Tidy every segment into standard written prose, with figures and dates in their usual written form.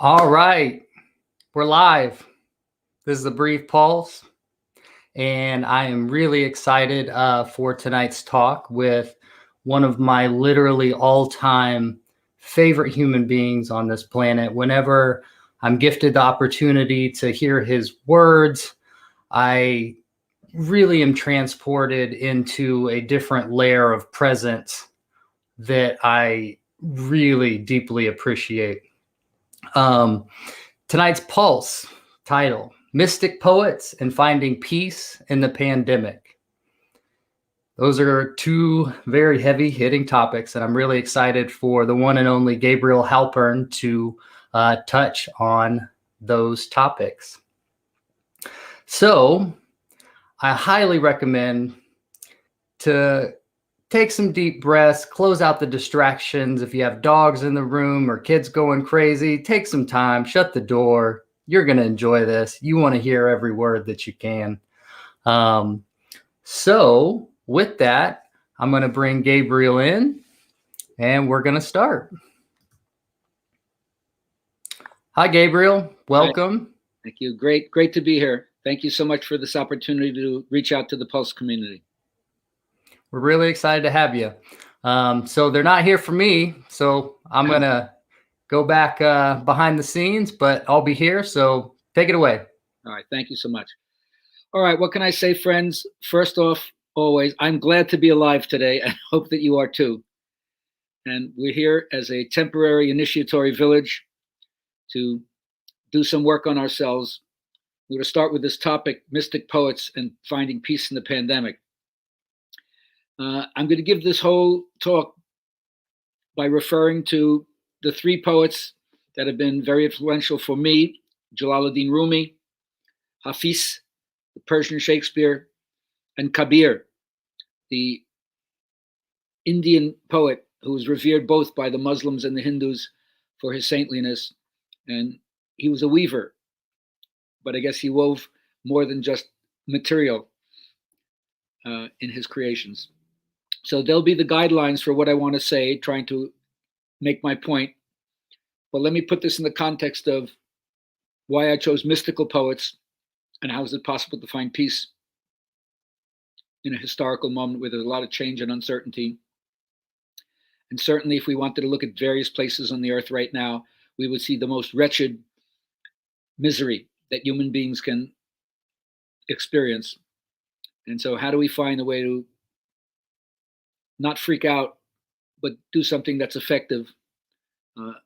All right, we're live. This is the Brief Pulse, and I am really excited for tonight's talk with one of my literally all-time favorite human beings on this planet. Whenever I'm gifted the opportunity to hear his words, I really am transported into a different layer of presence that I really deeply appreciate. Tonight's Pulse title, Mystic Poets and Finding Peace in the Pandemic. Those are two very heavy hitting topics, and I'm really excited for the one and only Gabriel Halpern to touch on those topics. So I highly recommend to take some deep breaths, close out the distractions. If you have dogs in the room or kids going crazy, take some time, shut the door. You're going to enjoy this. You want to hear every word that you can. So with that, I'm going to bring Gabriel in and we're going to start. Hi, Gabriel. Welcome. Hi. Thank you. Great to be here. Thank you so much for this opportunity to reach out to the Pulse community. We're really excited to have you. So they're not here for me, so I'm going to go back behind the scenes, but I'll be here. So take it away. All right. Thank you so much. All right. What can I say, friends? First off, always, I'm glad to be alive today and hope that you are too. And we're here as a temporary initiatory village to do some work on ourselves. We're going to start with this topic, mystic poets and finding peace in the pandemic. I'm going to give this whole talk by referring to the three poets that have been very influential for me: Jalaluddin Rumi, Hafiz, the Persian Shakespeare, and Kabir, the Indian poet who was revered both by the Muslims and the Hindus for his saintliness. And he was a weaver, but I guess he wove more than just material in his creations. So there'll be the guidelines for what I want to say, trying to make my point. But let me put this in the context of why I chose mystical poets and how is it possible to find peace in a historical moment where there's a lot of change and uncertainty. And certainly if we wanted to look at various places on the earth right now, we would see the most wretched misery that human beings can experience. And so how do we find a way to not freak out, but do something that's effective,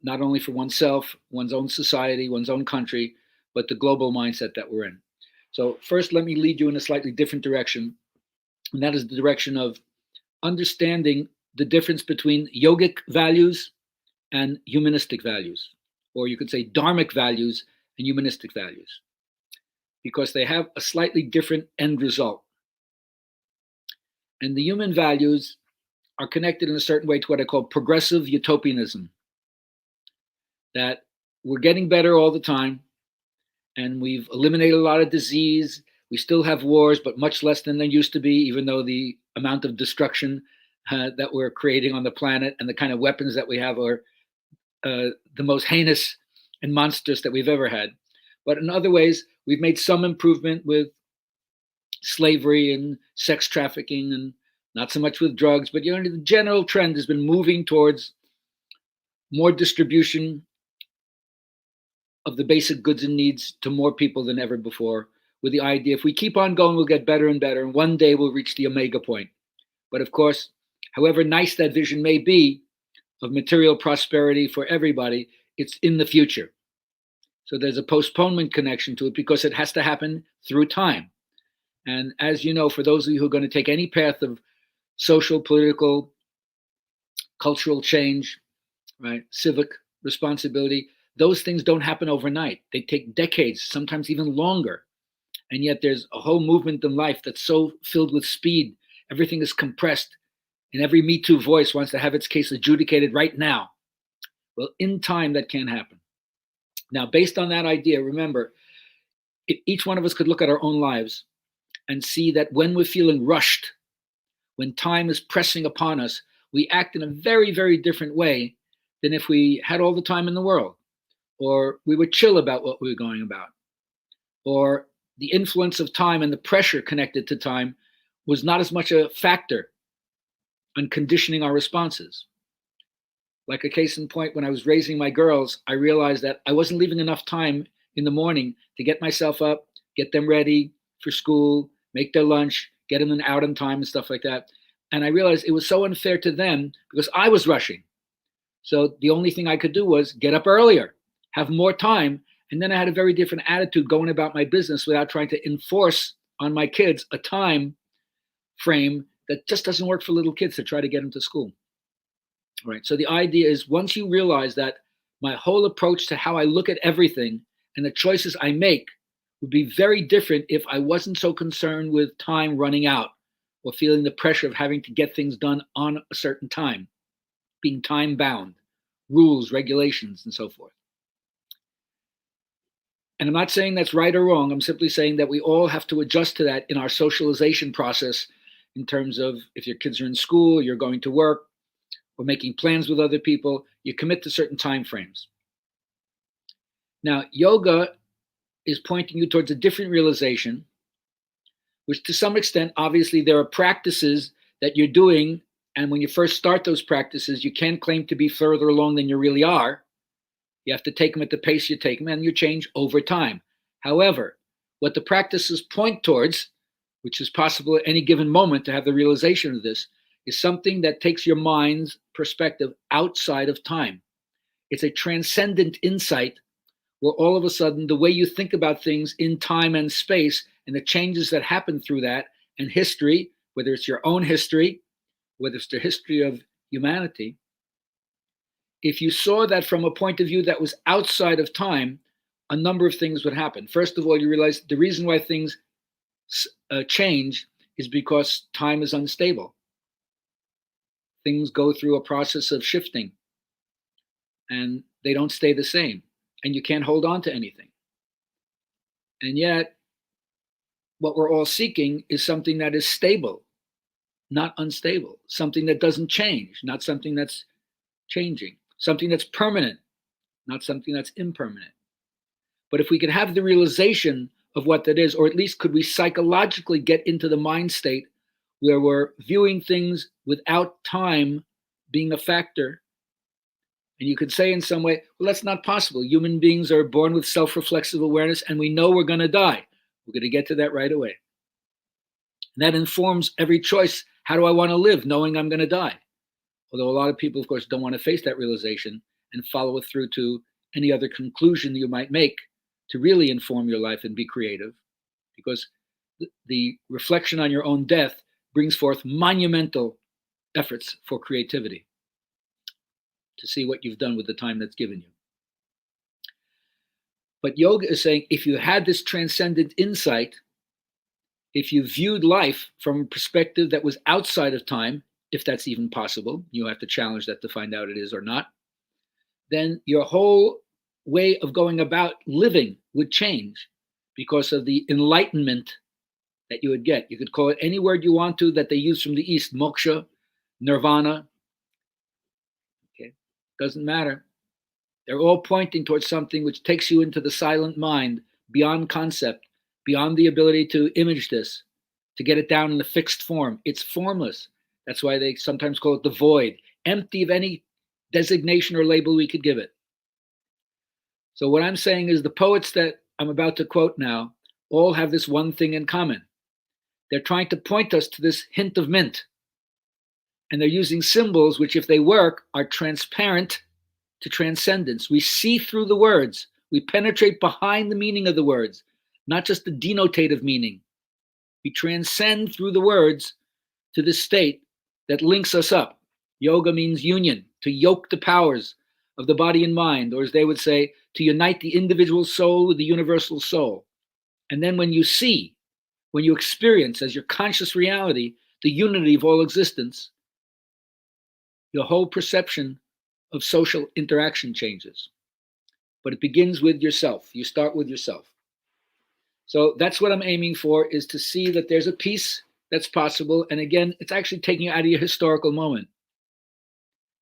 not only for oneself, one's own society, one's own country, but the global mindset that we're in. So first, let me lead you in a slightly different direction, and that is the direction of understanding the difference between yogic values and humanistic values, or you could say dharmic values and humanistic values, because they have a slightly different end result. And the human values are connected in a certain way to what I call progressive utopianism, that we're getting better all the time, and we've eliminated a lot of disease. We still have wars, but much less than there used to be, even though the amount of destruction that we're creating on the planet and the kind of weapons that we have are the most heinous and monstrous that we've ever had. But in other ways, we've made some improvement with slavery and sex trafficking, and not so much with drugs, but the general trend has been moving towards more distribution of the basic goods and needs to more people than ever before, with the idea if we keep on going, we'll get better and better, and one day we'll reach the omega point. But of course, however nice that vision may be of material prosperity for everybody, it's in the future. So there's a postponement connection to it because it has to happen through time. And as you know, for those of you who are going to take any path of social, political, cultural change, right, civic responsibility, those things don't happen overnight. They take decades, sometimes even longer. And yet there's a whole movement in life that's so filled with speed. Everything is compressed, and every Me Too voice wants to have its case adjudicated right now. Well, in time, that can't happen. Now, based on that idea, remember, if each one of us could look at our own lives and see that when we're feeling rushed, when time is pressing upon us, we act in a very, very different way than if we had all the time in the world. or we were chill about what we were going about, or the influence of time and the pressure connected to time was not as much a factor on conditioning our responses. Like a case in point, when I was raising my girls, I realized that I wasn't leaving enough time in the morning to get myself up, get them ready for school, make their lunch, get them out on time and stuff like that. And I realized it was so unfair to them because I was rushing. So the only thing I could do was get up earlier, have more time. And then I had a very different attitude going about my business without trying to enforce on my kids a time frame that just doesn't work for little kids to try to get them to school. Right. So the idea is once you realize that my whole approach to how I look at everything and the choices I make would be very different if I wasn't so concerned with time running out or feeling the pressure of having to get things done on a certain time, being time bound, rules, regulations, and so forth. And I'm not saying that's right or wrong. I'm simply saying that we all have to adjust to that in our socialization process in terms of if your kids are in school, you're going to work, or making plans with other people, you commit to certain time frames. Now, yoga is pointing you towards a different realization, which to some extent, obviously, there are practices that you're doing. And when you first start those practices, you can't claim to be further along than you really are. You have to take them at the pace you take them, and you change over time. However, what the practices point towards, which is possible at any given moment to have the realization of this, is something that takes your mind's perspective outside of time. It's a transcendent insight where all of a sudden the way you think about things in time and space and the changes that happen through that and history, whether it's your own history, whether it's the history of humanity, if you saw that from a point of view that was outside of time, a number of things would happen. First of all, you realize the reason why things change is because time is unstable. Things go through a process of shifting and they don't stay the same, and you can't hold on to anything. And yet, what we're all seeking is something that is stable, not unstable, something that doesn't change, not something that's changing, something that's permanent, not something that's impermanent. But if we could have the realization of what that is, or at least could we psychologically get into the mind state where we're viewing things without time being a factor. And you could say in some way, well, that's not possible. Human beings are born with self-reflexive awareness, and we know we're going to die. We're going to get to that right away. And that informs every choice. How do I want to live, knowing I'm going to die? Although a lot of people, of course, don't want to face that realization and follow it through to any other conclusion you might make to really inform your life and be creative. Because the reflection on your own death brings forth monumental efforts for creativity to see what you've done with the time that's given you. But yoga is saying if you had this transcendent insight, if you viewed life from a perspective that was outside of time, if that's even possible, you have to challenge that to find out it is or not, then your whole way of going about living would change because of the enlightenment that you would get. You could call it any word you want to that they use from the East, moksha, nirvana. Okay, doesn't matter. They're all pointing towards something which takes you into the silent mind, beyond concept, beyond the ability to image this, to get it down in a fixed form. It's formless. That's why they sometimes call it the void, empty of any designation or label we could give it. So what I'm saying is the poets that I'm about to quote now all have this one thing in common. They're trying to point us to this hint of mint. And they're using symbols which, if they work, are transparent to transcendence. We see through the words. We penetrate behind the meaning of the words, not just the denotative meaning. We transcend through the words to this state that links us up. Yoga means union, to yoke the powers of the body and mind, or as they would say, to unite the individual soul with the universal soul. And then when you see, when you experience as your conscious reality the unity of all existence, your whole perception of social interaction changes. But it begins with yourself. You start with yourself. So that's what I'm aiming for, is to see that there's a peace that's possible. And again, it's actually taking you out of your historical moment.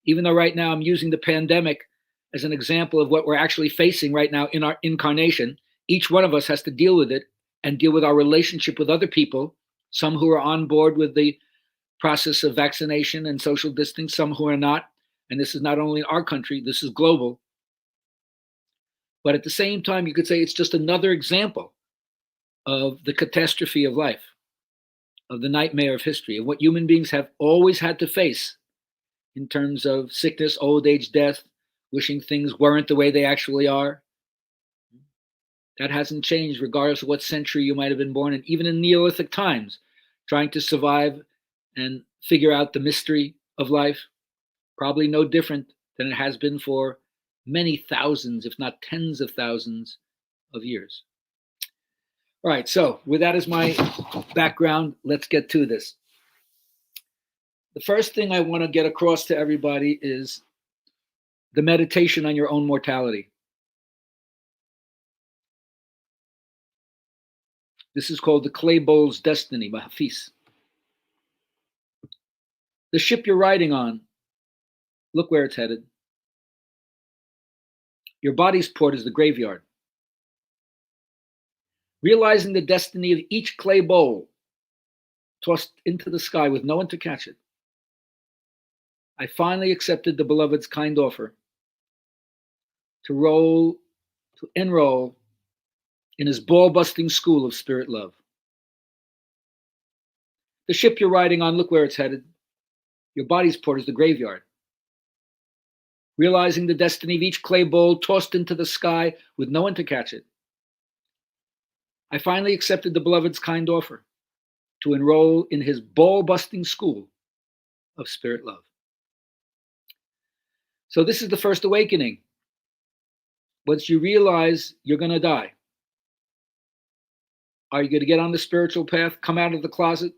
Even though right now I'm using the pandemic as an example of what we're actually facing right now in our incarnation. Each one of us has to deal with it and deal with our relationship with other people, some who are on board with the process of vaccination and social distancing, some who are not. And this is not only in our country, this is global. But at the same time, you could say it's just another example of the catastrophe of life, of the nightmare of history, of what human beings have always had to face in terms of sickness, old age, death, wishing things weren't the way they actually are. That hasn't changed regardless of what century you might have been born in, even in Neolithic times, trying to survive and figure out the mystery of life, probably no different than it has been for many thousands, if not tens of thousands of years. All right, so with that as my background, let's get to this. The first thing I want to get across to everybody is the meditation on your own mortality. This is called the clay bowl's destiny by Hafiz. The ship you're riding on, look where it's headed. Your body's port is the graveyard. Realizing the destiny of each clay bowl tossed into the sky with no one to catch it, I finally accepted the beloved's kind offer to enroll in his ball-busting school of spirit love. The ship you're riding on, look where it's headed. Your body's port is the graveyard. Realizing the destiny of each clay bowl tossed into the sky with no one to catch it, I finally accepted the beloved's kind offer to enroll in his ball-busting school of spirit love. So this is the first awakening. Once you realize you're going to die, are you going to get on the spiritual path, come out of the closet,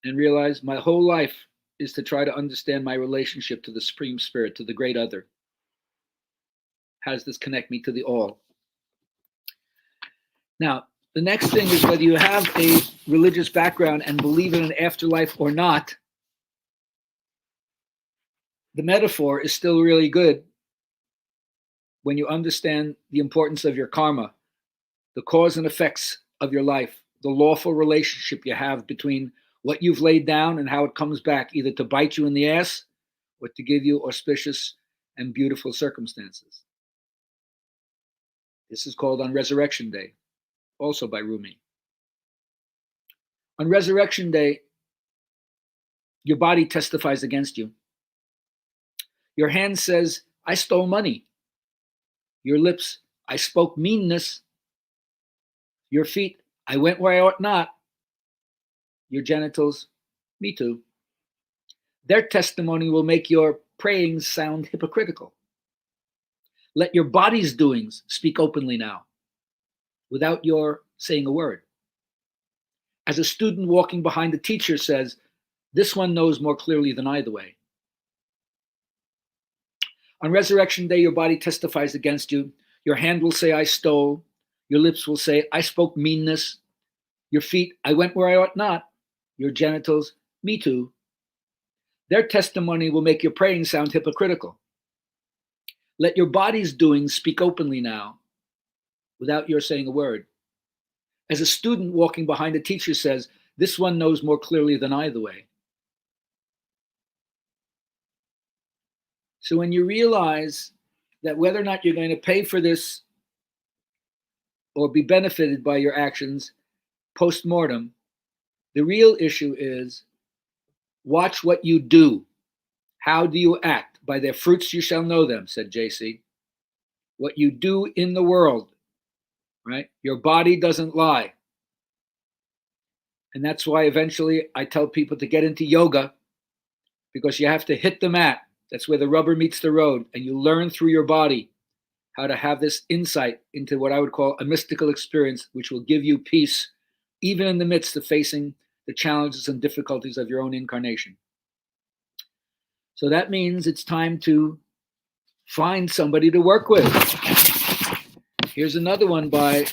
and realize my whole life is to try to understand my relationship to the Supreme Spirit, to the great other? How does this connect me to the all? Now, the next thing is whether you have a religious background and believe in an afterlife or not, the metaphor is still really good when you understand the importance of your karma, the cause and effects of your life, the lawful relationship you have between what you've laid down and how it comes back, either to bite you in the ass or to give you auspicious and beautiful circumstances. This is called On Resurrection Day, also by Rumi. On Resurrection Day, your body testifies against you. Your hand says, I stole money. Your lips, I spoke meanness. Your feet, I went where I ought not. Your genitals, me too. Their testimony will make your praying sound hypocritical. Let your body's doings speak openly now, without your saying a word. As a student walking behind the teacher says, this one knows more clearly than I the way. On Resurrection Day, your body testifies against you. Your hand will say, I stole. Your lips will say, I spoke meanness. Your feet, I went where I ought not. Your genitals, me too. Their testimony will make your praying sound hypocritical. Let your body's doings speak openly now, without your saying a word. As a student walking behind a teacher says, this one knows more clearly than I the way. So when you realize that whether or not you're going to pay for this or be benefited by your actions post-mortem, the real issue is watch what you do. How do you act? By their fruits you shall know them, said JC. What you do in the world, right? Your body doesn't lie. And that's why eventually I tell people to get into yoga, because you have to hit the mat. That's where the rubber meets the road, and you learn through your body how to have this insight into what I would call a mystical experience, which will give you peace, even in the midst of facing the challenges and difficulties of your own incarnation. So that means it's time to find somebody to work with. Here's another one by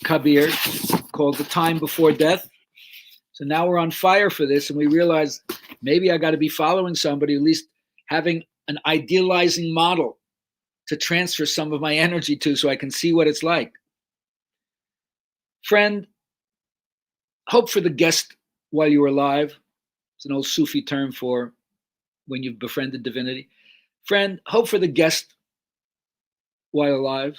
Kabir called The Time Before Death. So now we're on fire for this, and we realize maybe I got to be following somebody, at least having an idealizing model to transfer some of my energy to so I can see what it's like. Friend, hope for the guest while you're alive. It's an old Sufi term for when you've befriended divinity. Friend, hope for the guest while alive.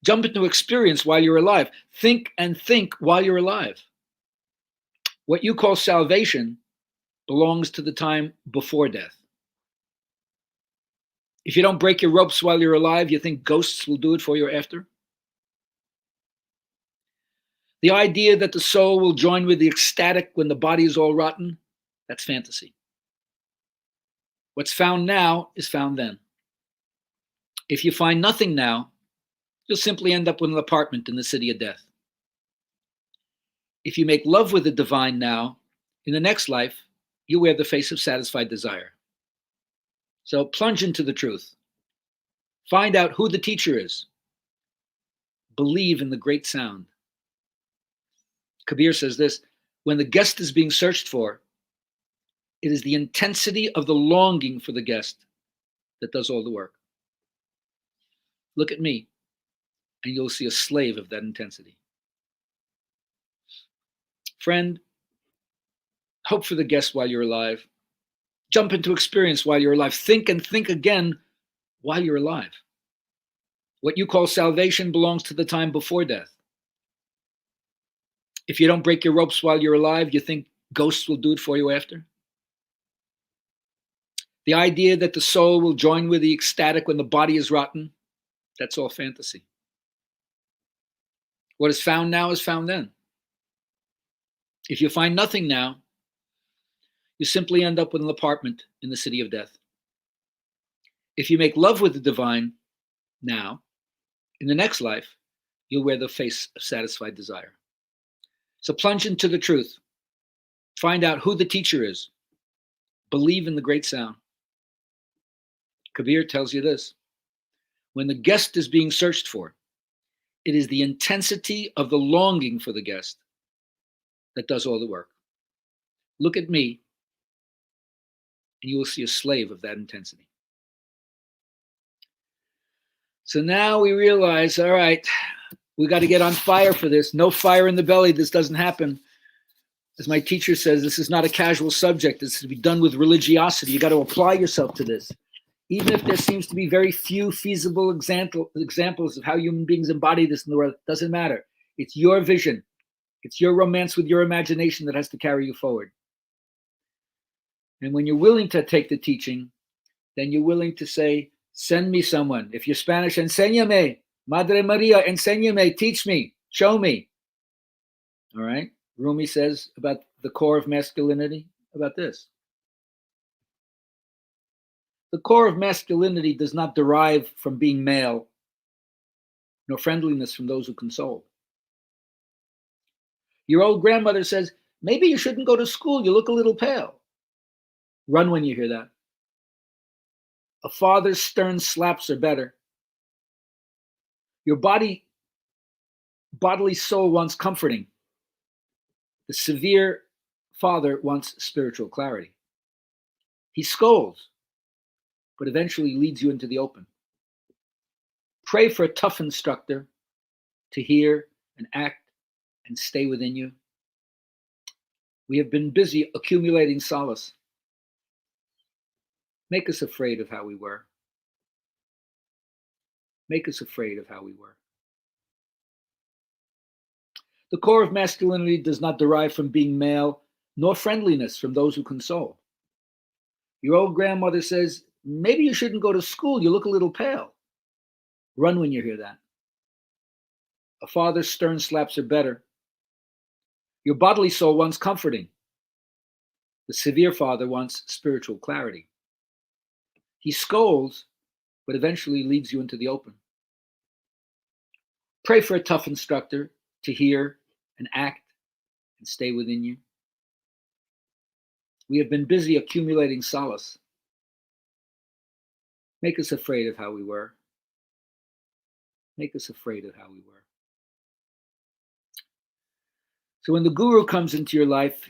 Jump into experience while you're alive. Think and think while you're alive. What you call salvation belongs to the time before death. If you don't break your ropes while you're alive, you think ghosts will do it for you after? The idea that the soul will join with the ecstatic when the body is all rotten, that's fantasy. What's found now is found then. If you find nothing now, you'll simply end up with an apartment in the city of death. If you make love with the divine now, in the next life, you wear the face of satisfied desire. So plunge into the truth. Find out who the teacher is. Believe in the great sound. Kabir says this, when the guest is being searched for, it is the intensity of the longing for the guest that does all the work. Look at me, and you'll see a slave of that intensity. Friend, hope for the guest while you're alive. Jump into experience while you're alive. Think and think again while you're alive. What you call salvation belongs to the time before death. If you don't break your ropes while you're alive, you think ghosts will do it for you after? The idea that the soul will join with the ecstatic when the body is rotten, that's all fantasy. What is found now is found then. If you find nothing now, you simply end up with an apartment in the city of death. If you make love with the divine now, in the next life, you'll wear the face of satisfied desire. So plunge into the truth. Find out who the teacher is. Believe in the great sound. Kabir tells you this. When the guest is being searched for, it is the intensity of the longing for the guest that does all the work. Look at me, and you will see a slave of that intensity. So now we realize, all right, we got to get on fire for this. No fire in the belly, this doesn't happen. As my teacher says, this is not a casual subject. This is to be done with religiosity. You got to apply yourself to this. Even if there seems to be very few feasible examples of how human beings embody this in the world, it doesn't matter. It's your vision. It's your romance with your imagination that has to carry you forward. And when you're willing to take the teaching, then you're willing to say, send me someone. If you're Spanish, enséñame. Madre Maria, enséñame. Teach me. Show me. All right? Rumi says about the core of masculinity, about this. The core of masculinity does not derive from being male, nor friendliness from those who console. Your old grandmother says, maybe you shouldn't go to school. You look a little pale. Run when you hear that. A father's stern slaps are better. Your bodily soul wants comforting. The severe father wants spiritual clarity. He scolds, but eventually leads you into the open. Pray for a tough instructor to hear and act and stay within you. We have been busy accumulating solace. Make us afraid of how we were. Make us afraid of how we were. The core of masculinity does not derive from being male, nor friendliness from those who console. Your old grandmother says, maybe you shouldn't go to school. You look a little pale. Run when you hear that. A father's stern slaps are better. Your bodily soul wants comforting. The severe father wants spiritual clarity. He scolds, but eventually leads you into the open. Pray for a tough instructor to hear and act and stay within you. We have been busy accumulating solace. Make us afraid of how we were. Make us afraid of how we were. So when the guru comes into your life,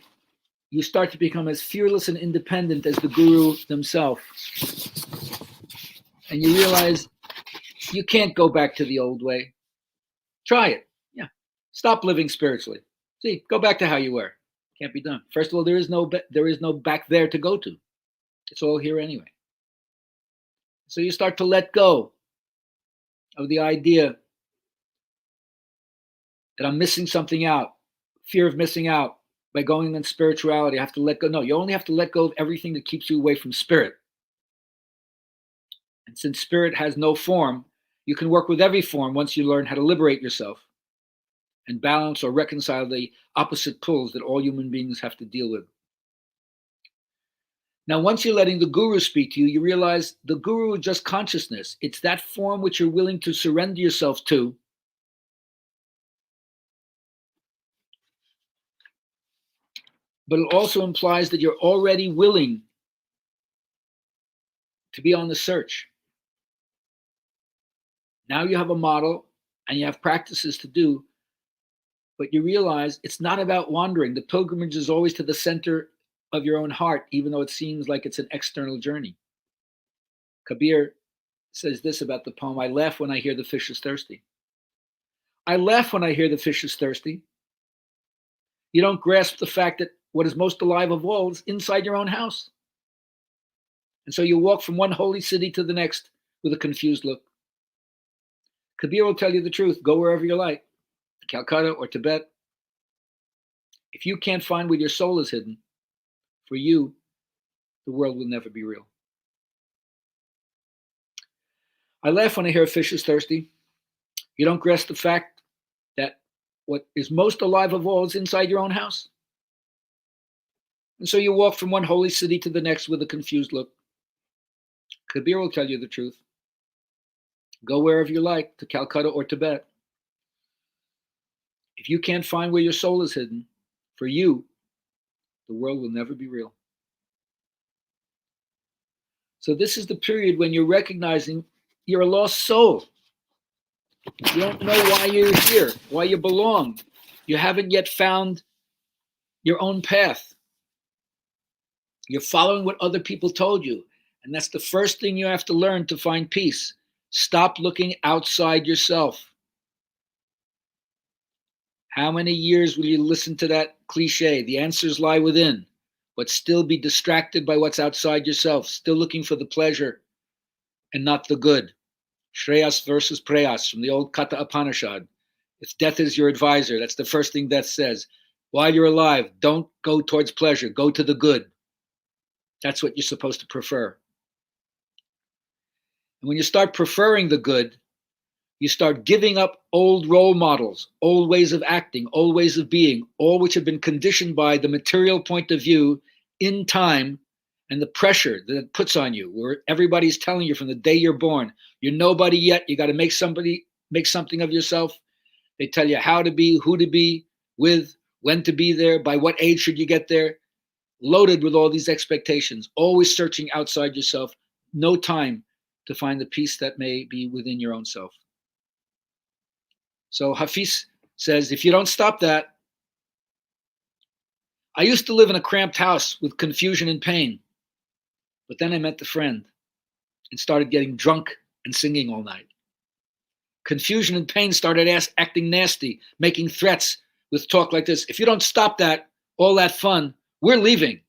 you start to become as fearless and independent as the guru themselves. and you realize you can't go back to the old way. Try it. Yeah. Stop living spiritually. See, go back to how you were. Can't be done. First of all, there is no back there to go to. It's all here anyway. So you start to let go of the idea that I'm missing something out, fear of missing out by going in spirituality. I have to let go. No, you only have to let go of everything that keeps you away from spirit. And since spirit has no form, you can work with every form once you learn how to liberate yourself and balance or reconcile the opposite pulls that all human beings have to deal with. Now, once you're letting the guru speak to you, you realize the guru is just consciousness. It's that form which you're willing to surrender yourself to. But it also implies that you're already willing to be on the search. Now you have a model and you have practices to do, but you realize it's not about wandering. The pilgrimage is always to the center of your own heart, even though it seems like it's an external journey. Kabir says this about the poem, I laugh when I hear the fish is thirsty. I laugh when I hear the fish is thirsty. You don't grasp the fact that what is most alive of all is inside your own house. And so you walk from one holy city to the next with a confused look. Kabir will tell you the truth. Go wherever you like, Calcutta or Tibet. If you can't find where your soul is hidden, for you, the world will never be real. I laugh when I hear a fish is thirsty. You don't grasp the fact that what is most alive of all is inside your own house. And so you walk from one holy city to the next with a confused look. Kabir will tell you the truth. Go wherever you like, to Calcutta or Tibet. If you can't find where your soul is hidden, for you, the world will never be real. So this is the period when you're recognizing you're a lost soul. You don't know why you're here, why you belong. You haven't yet found your own path. You're following what other people told you. And that's the first thing you have to learn to find peace. Stop looking outside yourself. How many years will you listen to that cliche? The answers lie within, but still be distracted by what's outside yourself, still looking for the pleasure and not the good. Shreyas versus Preyas from the old Katha Upanishad. If death is your advisor, that's the first thing death says. While you're alive, don't go towards pleasure, go to the good. That's what you're supposed to prefer. And when you start preferring the good, you start giving up old role models, old ways of acting, old ways of being, all which have been conditioned by the material point of view in time and the pressure that it puts on you, where everybody's telling you from the day you're born, you're nobody yet, you got to make something of yourself. They tell you how to be, who to be with, when to be there, by what age should you get there, loaded with all these expectations, always searching outside yourself, no time to find the peace that may be within your own self. So Hafiz says, if you don't stop that, I used to live in a cramped house with confusion and pain, but then I met a friend and started getting drunk and singing all night. Confusion and pain started acting nasty, making threats with talk like this. If you don't stop that, all that fun, we're leaving.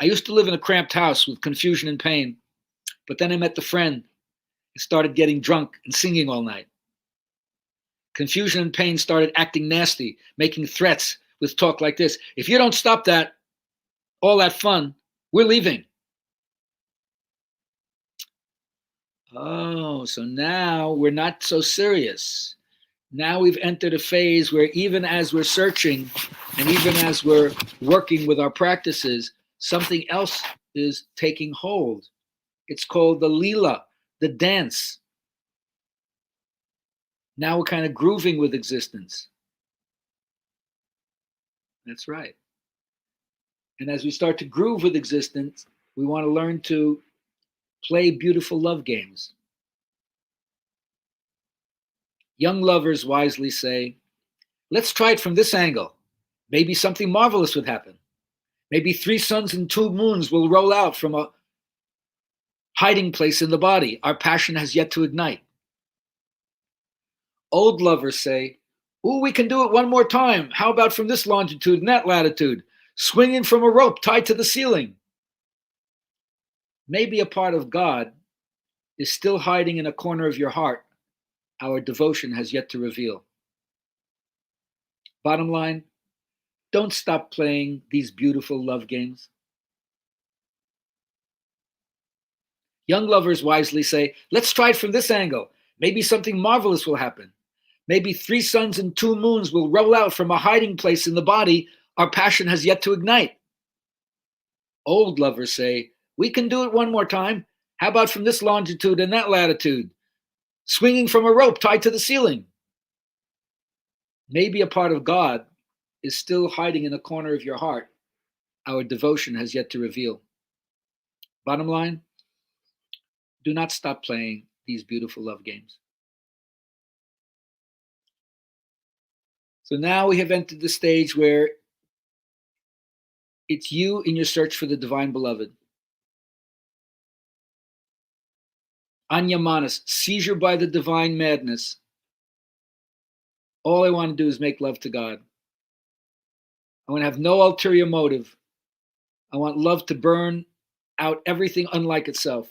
I used to live in a cramped house with confusion and pain, but then I met the friend and started getting drunk and singing all night. Confusion and pain started acting nasty, making threats with talk like this. If you don't stop that, all that fun, we're leaving. Oh, so now we're not so serious. Now we've entered a phase where even as we're searching and even as we're working with our practices, something else is taking hold. It's called the lila, the dance. Now we're kind of grooving with existence. That's right. And as we start to groove with existence, we want to learn to play beautiful love games. Young lovers wisely say, let's try it from this angle. Maybe something marvelous would happen. Maybe 3 suns and 2 moons will roll out from a hiding place in the body our passion has yet to ignite. Old lovers say, "Ooh, we can do it one more time. How about from this longitude and that latitude, swinging from a rope tied to the ceiling?" Maybe a part of God is still hiding in a corner of your heart our devotion has yet to reveal. Bottom line, don't stop playing these beautiful love games. Young lovers wisely say, "Let's try it from this angle. Maybe something marvelous will happen. Maybe 3 suns and 2 moons will roll out from a hiding place in the body our passion has yet to ignite." Old lovers say, "We can do it one more time. How about from this longitude and that latitude, swinging from a rope tied to the ceiling?" Maybe a part of God is still hiding in a corner of your heart our devotion has yet to reveal. Bottom line, do not stop playing these beautiful love games. So now we have entered the stage where it's you in your search for the divine beloved. Anya Manas, seizure by the divine madness. All I want to do is make love to God. I want to have no ulterior motive. I want love to burn out everything unlike itself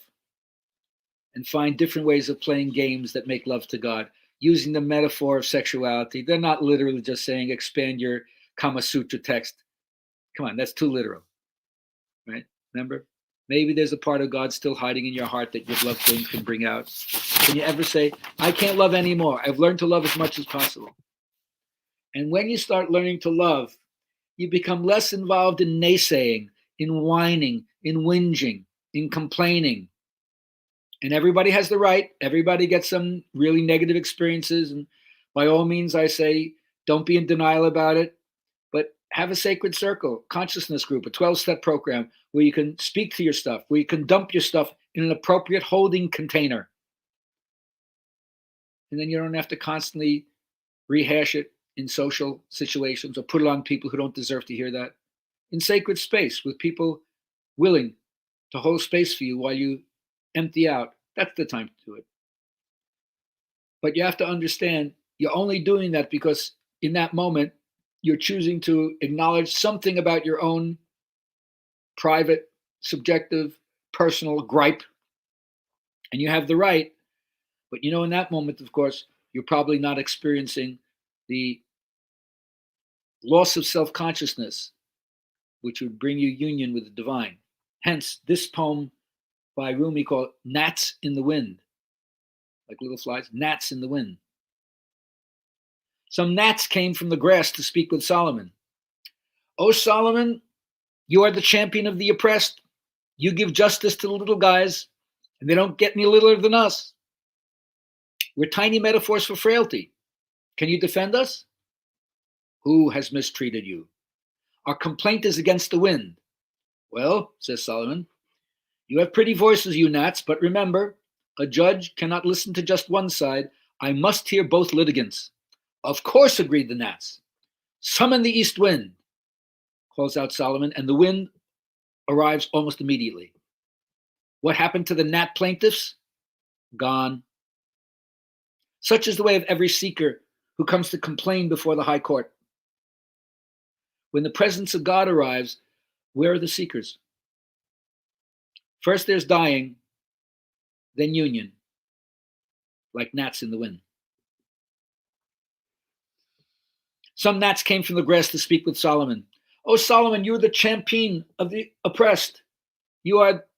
and find different ways of playing games that make love to God, using the metaphor of sexuality. They're not literally just saying expand your Kama Sutra text. Come on, that's too literal, right? Remember? Maybe there's a part of God still hiding in your heart that your love games can bring out. Can you ever say, "I can't love anymore. I've learned to love as much as possible"? And when you start learning to love, you become less involved in naysaying, in whining, in whinging, in complaining. And everybody has the right. Everybody gets some really negative experiences. And by all means, I say, don't be in denial about it, but have a sacred circle, consciousness group, a 12-step program where you can speak to your stuff, where you can dump your stuff in an appropriate holding container. And then you don't have to constantly rehash it in social situations or put it on people who don't deserve to hear that. In sacred space with people willing to hold space for you while you empty out, that's the time to do it. But you have to understand you're only doing that because in that moment you're choosing to acknowledge something about your own private, subjective, personal gripe. And you have the right, but in that moment, of course, you're probably not experiencing the loss of self-consciousness, which would bring you union with the divine. Hence, this poem by Rumi called Gnats in the Wind, like little flies, gnats in the wind. Some gnats came from the grass to speak with Solomon. "O Solomon, you are the champion of the oppressed. You give justice to the little guys, and they don't get any littler than us. We're tiny metaphors for frailty. Can you defend us? Who has mistreated you? Our complaint is against the wind." "Well," says Solomon, "you have pretty voices, you gnats, but remember, a judge cannot listen to just one side. I must hear both litigants." "Of course," agreed the gnats. "Summon the east wind," calls out Solomon, and the wind arrives almost immediately. What happened to the gnat plaintiffs? Gone. Such is the way of every seeker who comes to complain before the high court. When the presence of God arrives, where are the seekers? First there's dying, then union, like gnats in the wind. Some gnats came from the grass to speak with Solomon. "Oh, Solomon, you're the champion of the oppressed. You are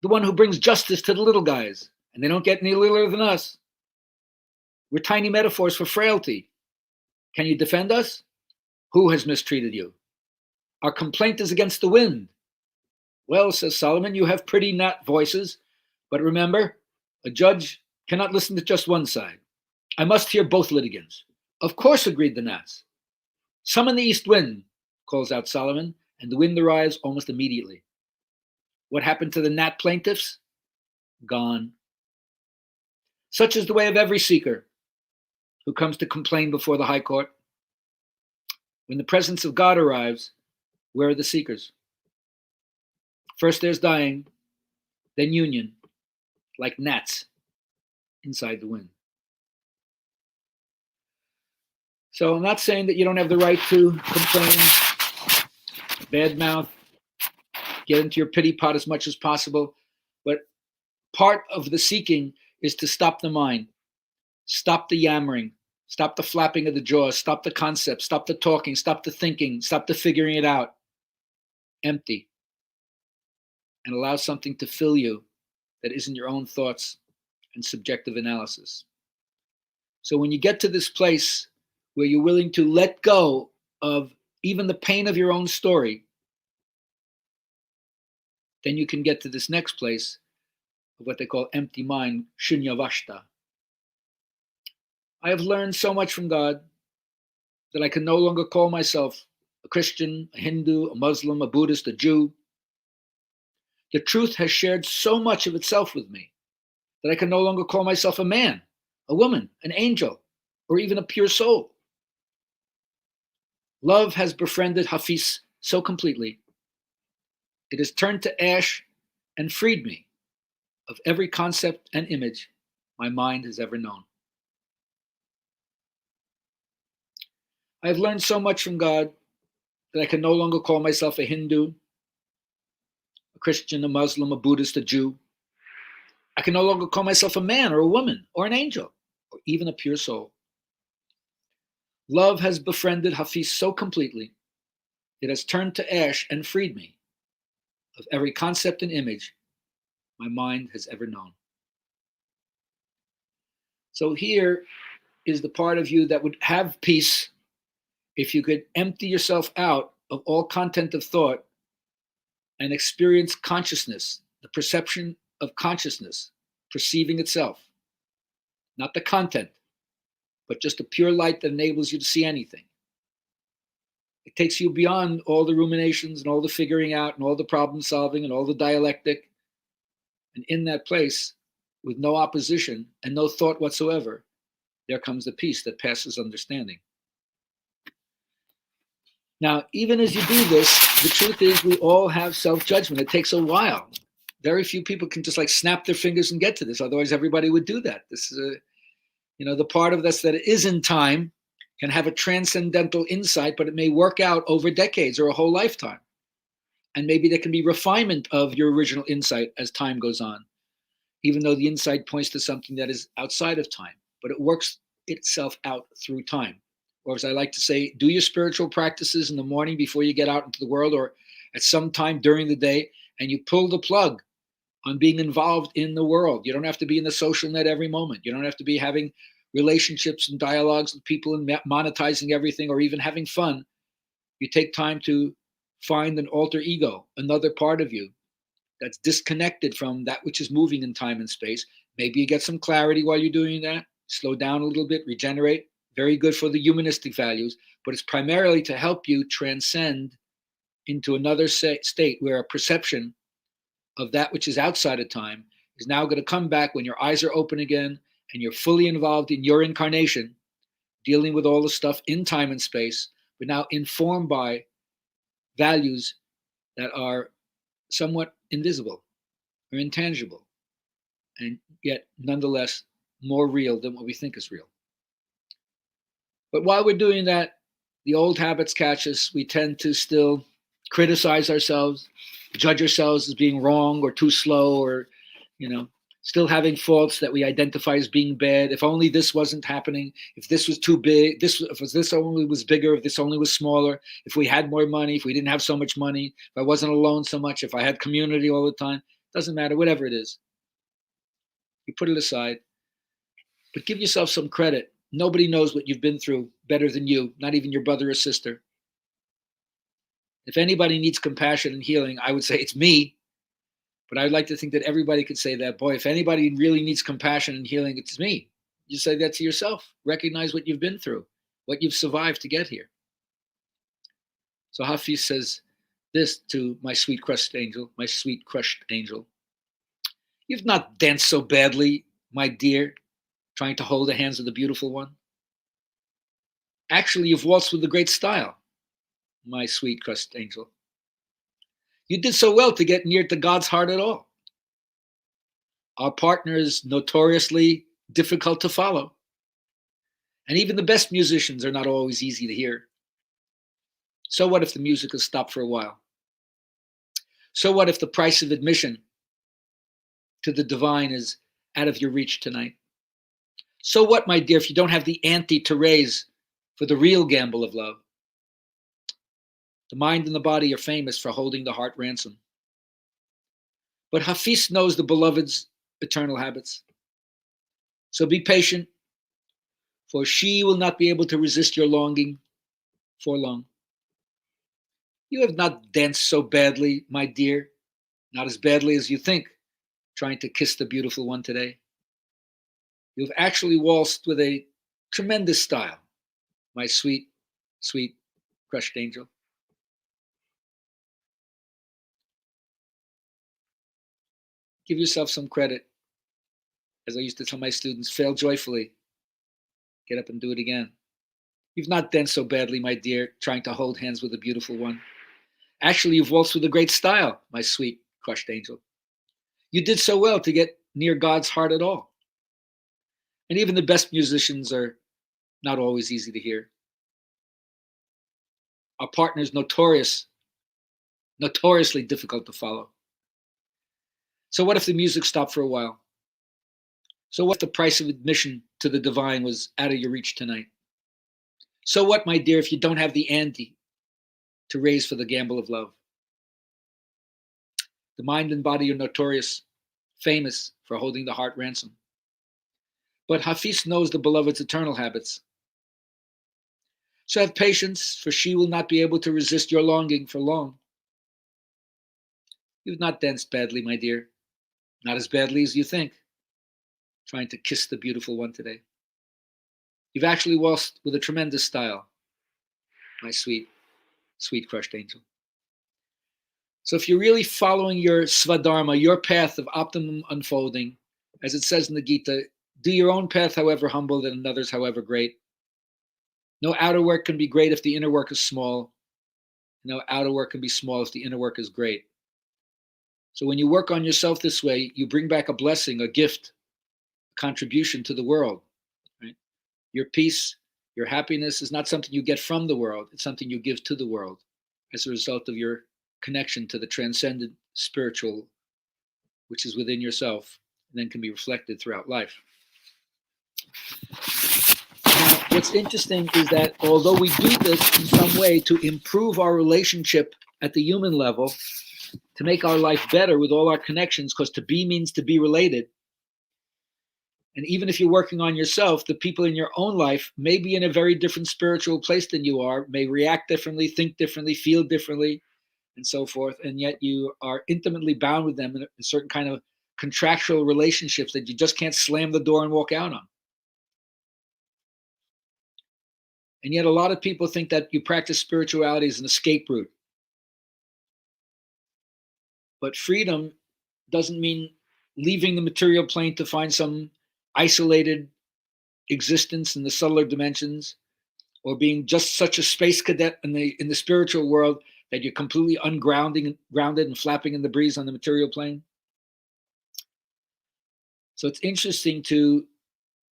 the one who brings justice to the little guys, and they don't get any littler than us. We're tiny metaphors for frailty. Can you defend us? Who has mistreated you? Our complaint is against the wind." "Well," says Solomon, "you have pretty gnat voices, but remember, a judge cannot listen to just one side. I must hear both litigants." "Of course," agreed the gnats. "Summon the east wind," calls out Solomon, and the wind arrives almost immediately. What happened to the gnat plaintiffs? Gone. Such is the way of every seeker who comes to complain before the high court. When the presence of God arrives, where are the seekers? First there's dying, then union, like gnats inside the wind. So I'm not saying that you don't have the right to complain, badmouth, get into your pity pot as much as possible, but part of the seeking is to stop the mind, stop the yammering, stop the flapping of the jaws, stop the concepts, stop the talking, stop the thinking, stop the figuring it out. Empty. And allow something to fill you that isn't your own thoughts and subjective analysis. So when you get to this place where you're willing to let go of even the pain of your own story, then you can get to this next place of what they call empty mind, shunyavashta. I have learned so much from God that I can no longer call myself a Christian, a Hindu, a Muslim, a Buddhist, a Jew. The truth has shared so much of itself with me that I can no longer call myself a man, a woman, an angel, or even a pure soul. Love has befriended Hafiz so completely. It has turned to ash and freed me of every concept and image my mind has ever known. I have learned so much from God that I can no longer call myself a Hindu, a Christian, a Muslim, a Buddhist, a Jew. I can no longer call myself a man or a woman or an angel or even a pure soul. Love has befriended Hafiz so completely, it has turned to ash and freed me of every concept and image my mind has ever known. So here is the part of you that would have peace if you could empty yourself out of all content of thought and experience consciousness, the perception of consciousness, perceiving itself, not the content, but just a pure light that enables you to see anything. It takes you beyond all the ruminations and all the figuring out and all the problem solving and all the dialectic. And in that place, with no opposition and no thought whatsoever, there comes the peace that passes understanding. Now, even as you do this, the truth is we all have self-judgment. It takes a while. Very few people can just like snap their fingers and get to this. Otherwise, everybody would do that. This is the part of this that is in time can have a transcendental insight, but it may work out over decades or a whole lifetime. And maybe there can be refinement of your original insight as time goes on, even though the insight points to something that is outside of time, but it works itself out through time. Or as I like to say, do your spiritual practices in the morning before you get out into the world or at some time during the day, and you pull the plug on being involved in the world. You don't have to be in the social net every moment. You don't have to be having relationships and dialogues with people and monetizing everything or even having fun. You take time to find an alter ego, another part of you that's disconnected from that which is moving in time and space. Maybe you get some clarity while you're doing that, slow down a little bit, regenerate. Very good for the humanistic values, but it's primarily to help you transcend into another state where a perception of that which is outside of time is now going to come back when your eyes are open again and you're fully involved in your incarnation, dealing with all the stuff in time and space, but now informed by values that are somewhat invisible or intangible, and yet nonetheless more real than what we think is real. But while we're doing that, the old habits catch us. We tend to still criticize ourselves, judge ourselves as being wrong or too slow, or, still having faults that we identify as being bad. If only this wasn't happening, if this was too big, if this only was bigger, if this only was smaller, if we had more money, if we didn't have so much money, if I wasn't alone so much, if I had community all the time, doesn't matter, whatever it is. You put it aside, but give yourself some credit. Nobody knows what you've been through better than you, not even your brother or sister. If anybody needs compassion and healing, I would say it's me. But I'd like to think that everybody could say that, boy, if anybody really needs compassion and healing, it's me. You say that to yourself. Recognize what you've been through, what you've survived to get here. So Hafiz says this to my sweet crushed angel, my sweet crushed angel. You've not danced so badly, my dear, trying to hold the hands of the beautiful one. Actually, you've waltzed with a great style, my sweet crushed angel. You did so well to get near to God's heart at all. Our partner is notoriously difficult to follow. And even the best musicians are not always easy to hear. So what if the music is stopped for a while? So what if the price of admission to the divine is out of your reach tonight? So what, my dear, if you don't have the ante to raise for the real gamble of love? The mind and the body are famous for holding the heart ransom. But Hafiz knows the beloved's eternal habits. So be patient, for she will not be able to resist your longing for long. You have not danced so badly, my dear, not as badly as you think, trying to kiss the beautiful one today. You've actually waltzed with a tremendous style, my sweet, sweet, crushed angel. Give yourself some credit. As I used to tell my students, fail joyfully. Get up and do it again. You've not danced so badly, my dear, trying to hold hands with a beautiful one. Actually, you've waltzed with a great style, my sweet, crushed angel. You did so well to get near God's heart at all. And even the best musicians are not always easy to hear. Our partner is notoriously difficult to follow. So what if the music stopped for a while? So what if the price of admission to the divine was out of your reach tonight? So what, my dear, if you don't have the ante to raise for the gamble of love? The mind and body are famous for holding the heart ransom. But Hafiz knows the beloved's eternal habits. So have patience, for she will not be able to resist your longing for long. You've not danced badly, my dear, not as badly as you think, trying to kiss the beautiful one today. You've actually waltzed with a tremendous style, my sweet, sweet crushed angel. So if you're really following your svadharma, your path of optimum unfolding, as it says in the Gita, do your own path however humble and another's however great. No outer work can be great if the inner work is small. No outer work can be small if the inner work is great. So when you work on yourself this way, you bring back a blessing, a gift, a contribution to the world. Right? Your peace, your happiness is not something you get from the world. It's something you give to the world as a result of your connection to the transcendent spiritual, which is within yourself, and then can be reflected throughout life. Now, what's interesting is that although we do this in some way to improve our relationship at the human level, to make our life better with all our connections, because to be means to be related. And even if you're working on yourself, the people in your own life may be in a very different spiritual place than you are, may react differently, think differently, feel differently, and so forth. And yet you are intimately bound with them in a certain kind of contractual relationships that you just can't slam the door and walk out on. And yet a lot of people think that you practice spirituality as an escape route. But freedom doesn't mean leaving the material plane to find some isolated existence in the subtler dimensions, or being just such a space cadet in the spiritual world that you're completely grounded and flapping in the breeze on the material plane. So it's interesting to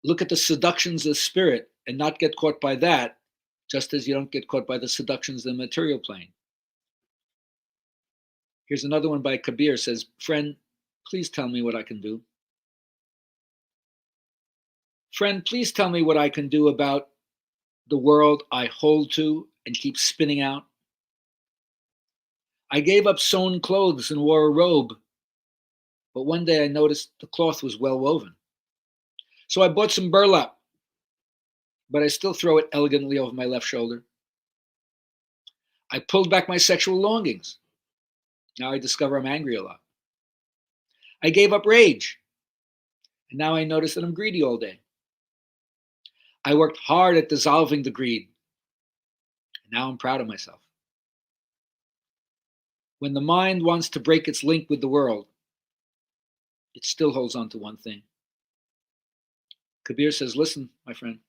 look at the seductions of spirit and not get caught by that, just as you don't get caught by the seductions of the material plane. Here's another one by Kabir. Says, friend, please tell me what I can do. Friend, please tell me what I can do about the world I hold to and keep spinning out. I gave up sewn clothes and wore a robe, but one day I noticed the cloth was well woven. So I bought some burlap, but I still throw it elegantly over my left shoulder. I pulled back my sexual longings. Now I discover I'm angry a lot. I gave up rage, and now I notice that I'm greedy all day. I worked hard at dissolving the greed, and now I'm proud of myself. When the mind wants to break its link with the world, it still holds on to one thing. Kabir says, listen, my friend,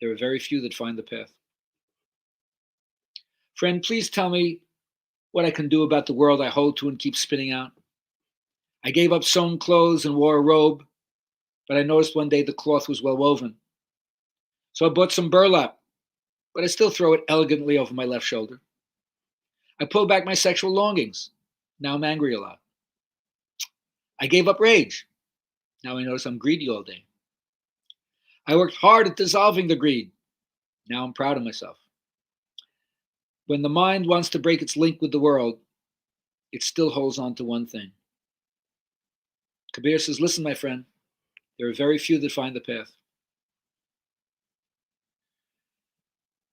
there are very few that find the path. Friend, please tell me what I can do about the world I hold to and keep spinning out. I gave up sewn clothes and wore a robe, but I noticed one day the cloth was well woven. So I bought some burlap, but I still throw it elegantly over my left shoulder. I pulled back my sexual longings. Now I'm angry a lot. I gave up rage. Now I notice I'm greedy all day. I worked hard at dissolving the greed. Now I'm proud of myself. When the mind wants to break its link with the world, it still holds on to one thing. Kabir says, listen, my friend, there are very few that find the path.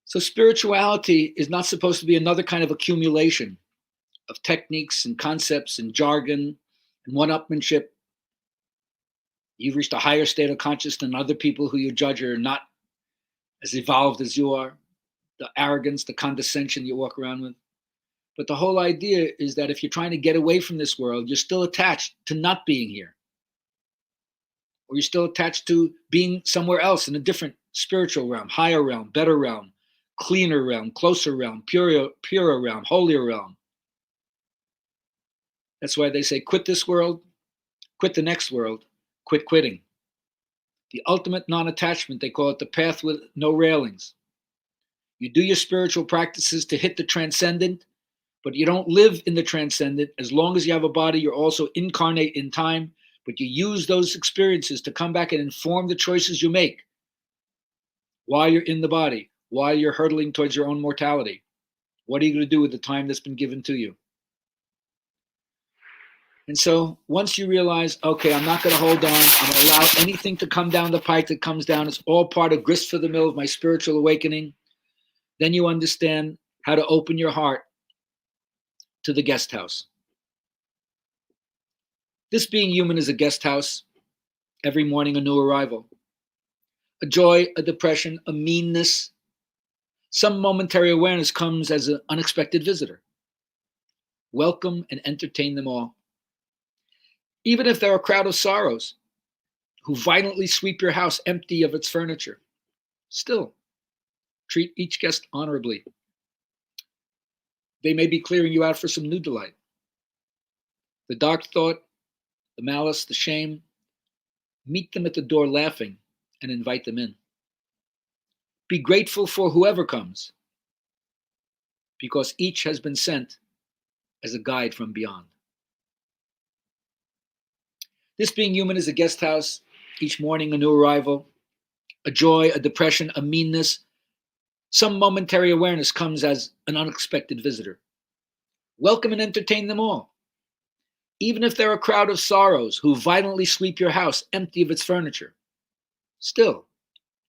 So spirituality is not supposed to be another kind of accumulation of techniques and concepts and jargon and one-upmanship. You've reached a higher state of consciousness than other people who you judge are not as evolved as you are. The arrogance, the condescension you walk around with. But the whole idea is that if you're trying to get away from this world, you're still attached to not being here. Or you're still attached to being somewhere else in a different spiritual realm, higher realm, better realm, cleaner realm, closer realm, purer realm, holier realm. That's why they say, quit this world, quit the next world, quit quitting. The ultimate non-attachment, they call it the path with no railings. You do your spiritual practices to hit the transcendent, but you don't live in the transcendent. As long as you have a body, you're also incarnate in time, but you use those experiences to come back and inform the choices you make while you're in the body, while you're hurtling towards your own mortality. What are you going to do with the time that's been given to you? And so once you realize, okay, I'm not going to hold on, I'm going to allow anything to come down the pike that comes down, it's all part of grist for the mill of my spiritual awakening, then you understand how to open your heart to the guest house. This being human is a guest house, every morning a new arrival. A joy, a depression, a meanness. Some momentary awareness comes as an unexpected visitor. Welcome and entertain them all. Even if they're a crowd of sorrows who violently sweep your house empty of its furniture, still treat each guest honorably. They may be clearing you out for some new delight. The dark thought, the malice, the shame, meet them at the door laughing and invite them in. Be grateful for whoever comes, because each has been sent as a guide from beyond. This being human is a guest house, each morning a new arrival, a joy, a depression, a meanness. Some momentary awareness comes as an unexpected visitor. Welcome and entertain them all. Even if they're a crowd of sorrows who violently sweep your house empty of its furniture, still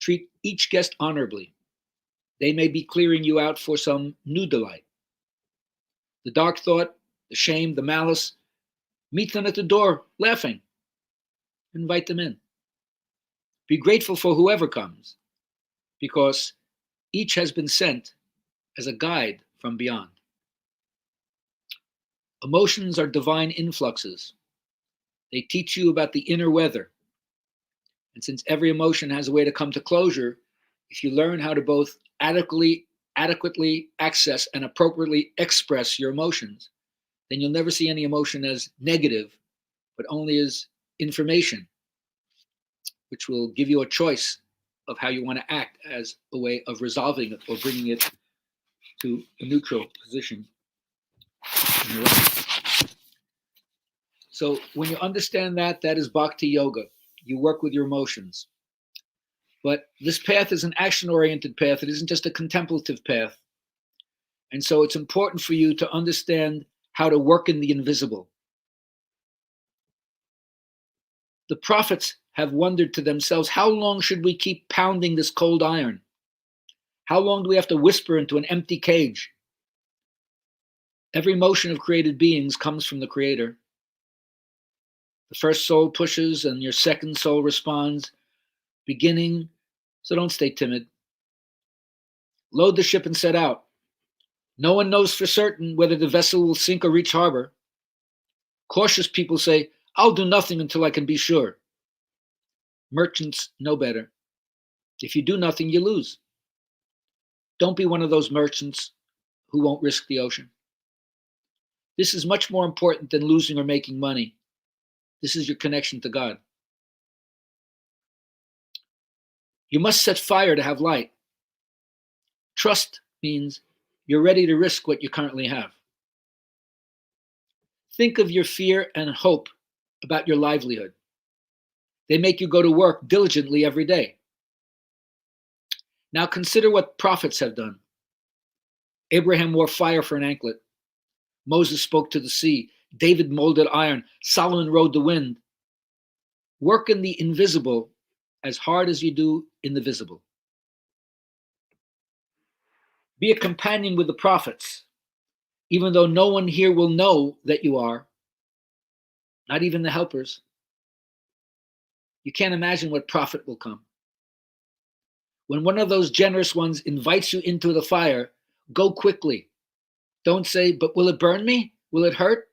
treat each guest honorably. They may be clearing you out for some new delight. The dark thought, the shame, the malice, meet them at the door laughing. Invite them in. Be grateful for whoever comes, because each has been sent as a guide from beyond. Emotions are divine influxes. They teach you about the inner weather. And since every emotion has a way to come to closure, if you learn how to both adequately access and appropriately express your emotions, then you'll never see any emotion as negative, but only as information, which will give you a choice of how you want to act as a way of resolving it or bringing it to a neutral position in your life. So when you understand that, that is bhakti yoga. You work with your emotions. But this path is an action-oriented path. It isn't just a contemplative path. And so it's important for you to understand how to work in the invisible. The prophets have wondered to themselves, how long should we keep pounding this cold iron? How long do we have to whisper into an empty cage? Every motion of created beings comes from the Creator. The first soul pushes and your second soul responds, beginning, so don't stay timid. Load the ship and set out. No one knows for certain whether the vessel will sink or reach harbor. Cautious people say, I'll do nothing until I can be sure. Merchants know better. If you do nothing, you lose. Don't be one of those merchants who won't risk the ocean. This is much more important than losing or making money. This is your connection to God. You must set fire to have light. Trust means you're ready to risk what you currently have. Think of your fear and hope about your livelihood. They make you go to work diligently every day. Now consider what prophets have done. Abraham wore fire for an anklet. Moses spoke to the sea. David molded iron. Solomon rode the wind. Work in the invisible as hard as you do in the visible. Be a companion with the prophets, even though no one here will know that you are, not even the helpers. You can't imagine what profit will come. When one of those generous ones invites you into the fire, go quickly. Don't say, but will it burn me? Will it hurt?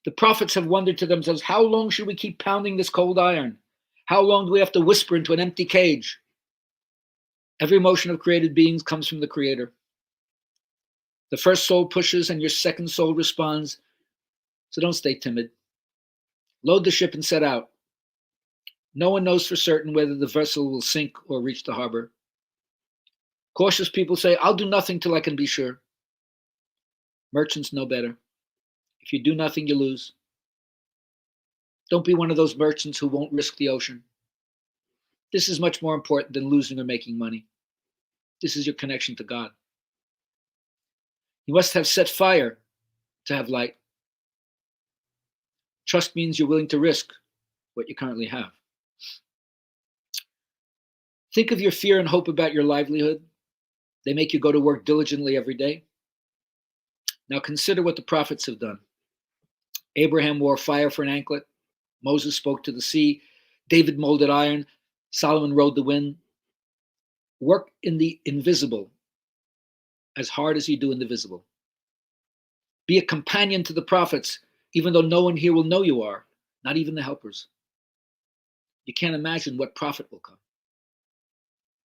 The prophets have wondered to themselves, how long should we keep pounding this cold iron? How long do we have to whisper into an empty cage? Every motion of created beings comes from the Creator. The first soul pushes and your second soul responds, so don't stay timid. Load the ship and set out. No one knows for certain whether the vessel will sink or reach the harbor. Cautious people say, I'll do nothing till I can be sure. Merchants know better. If you do nothing, you lose. Don't be one of those merchants who won't risk the ocean. This is much more important than losing or making money. This is your connection to God. You must have set fire to have light. Trust means you're willing to risk what you currently have. Think of your fear and hope about your livelihood. They make you go to work diligently every day. Now consider what the prophets have done. Abraham wore fire for an anklet. Moses spoke to the sea. David molded iron. Solomon rode the wind. Work in the invisible as hard as you do in the visible. Be a companion to the prophets, even though no one here will know you are, not even the helpers. You can't imagine what profit will come.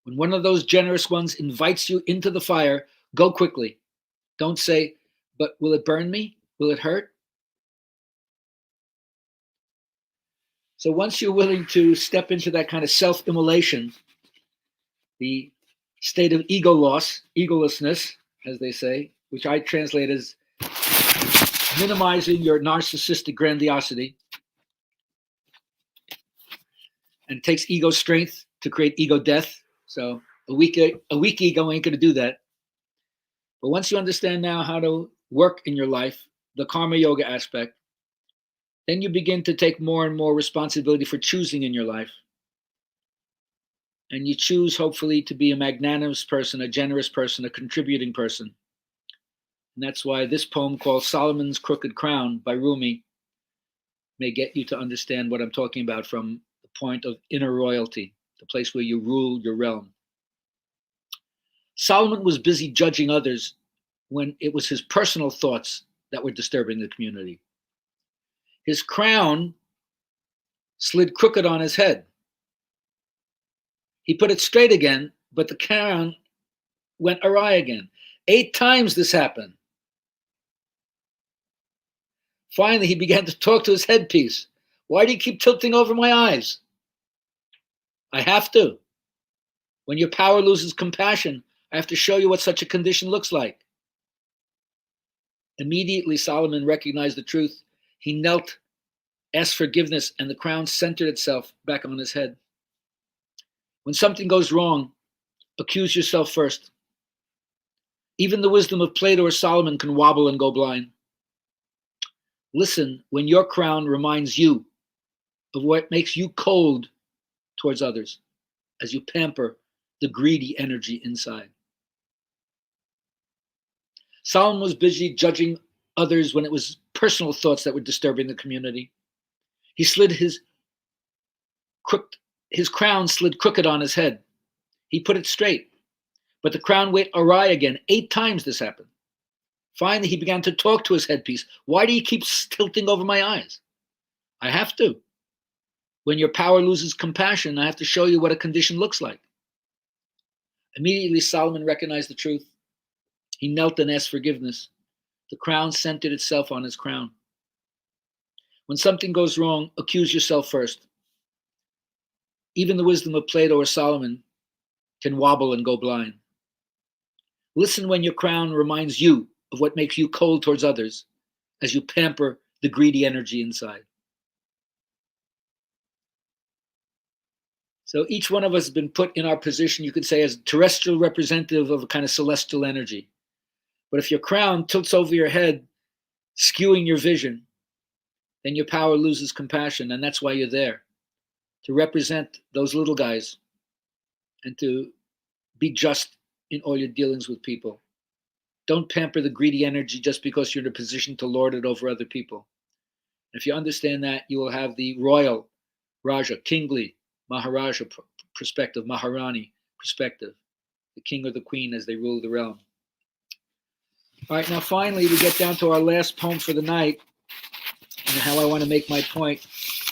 When one of those generous ones invites you into the fire, go quickly. Don't say, but will it burn me? Will it hurt? So once you're willing to step into that kind of self-immolation, the state of ego loss, egolessness, as they say, which I translate as minimizing your narcissistic grandiosity, and it takes ego strength to create ego death. So a weak ego ain't going to do that. But once you understand now how to work in your life, the karma yoga aspect, then you begin to take more and more responsibility for choosing in your life. And you choose, hopefully, to be a magnanimous person, a generous person, a contributing person. And that's why this poem called Solomon's Crooked Crown by Rumi may get you to understand what I'm talking about from the point of inner royalty, the place where you rule your realm. Solomon was busy judging others when it was his personal thoughts that were disturbing the community. His crown slid crooked on his head. He put it straight again, but the crown went awry again. 8 times this happened. Finally, he began to talk to his headpiece. Why do you keep tilting over my eyes? I have to. When your power loses compassion, I have to show you what such a condition looks like. Immediately, Solomon recognized the truth. He knelt, asked forgiveness, and the crown centered itself back on his head. When something goes wrong, accuse yourself first. Even the wisdom of Plato or Solomon can wobble and go blind. Listen when your crown reminds you of what makes you cold towards others as you pamper the greedy energy inside. Solomon was busy judging others when it was personal thoughts that were disturbing the community. He slid his crown slid crooked on his head. He put it straight, but the crown went awry again. 8 times this happened. Finally, he began to talk to his headpiece. Why do you keep tilting over my eyes? I have to. When your power loses compassion, I have to show you what a condition looks like. Immediately, Solomon recognized the truth. He knelt and asked forgiveness. The crown centered itself on his crown. When something goes wrong, accuse yourself first. Even the wisdom of Plato or Solomon can wobble and go blind. Listen when your crown reminds you of what makes you cold towards others as you pamper the greedy energy inside. So each one of us has been put in our position, you could say, as a terrestrial representative of a kind of celestial energy. But if your crown tilts over your head, skewing your vision, then your power loses compassion, and that's why you're there, to represent those little guys and to be just in all your dealings with people. Don't pamper the greedy energy just because you're in a position to lord it over other people. If you understand that, you will have the royal, Raja, kingly, Maharaja perspective, Maharani perspective, the king or the queen as they rule the realm. All right, now finally we get down to our last poem for the night and how I want to make my point.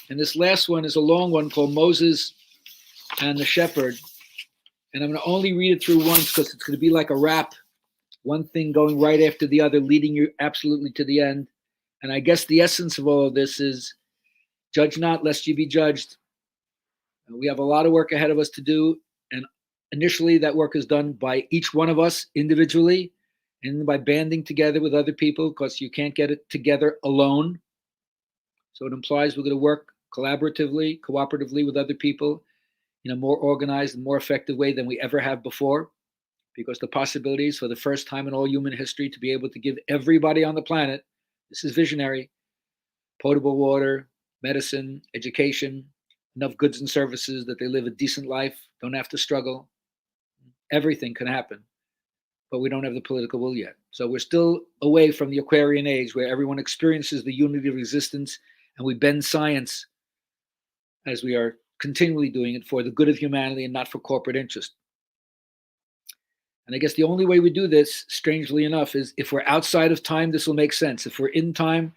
And this last one is a long one called Moses and the Shepherd. And I'm going to only read it through once because it's going to be like a rap, one thing going right after the other, leading you absolutely to the end. And I guess the essence of all of this is judge not lest you be judged. We have a lot of work ahead of us to do. And initially that work is done by each one of us individually and by banding together with other people because you can't get it together alone. So it implies we're going to work collaboratively, cooperatively with other people in a more organized and more effective way than we ever have before, because the possibilities for the first time in all human history to be able to give everybody on the planet, this is visionary, potable water, medicine, education, enough goods and services that they live a decent life, don't have to struggle. Everything can happen, but we don't have the political will yet. So we're still away from the Aquarian age where everyone experiences the unity of existence and we bend science as we are continually doing it for the good of humanity and not for corporate interest. And I guess the only way we do this, strangely enough, is if we're outside of time, this will make sense. If we're in time,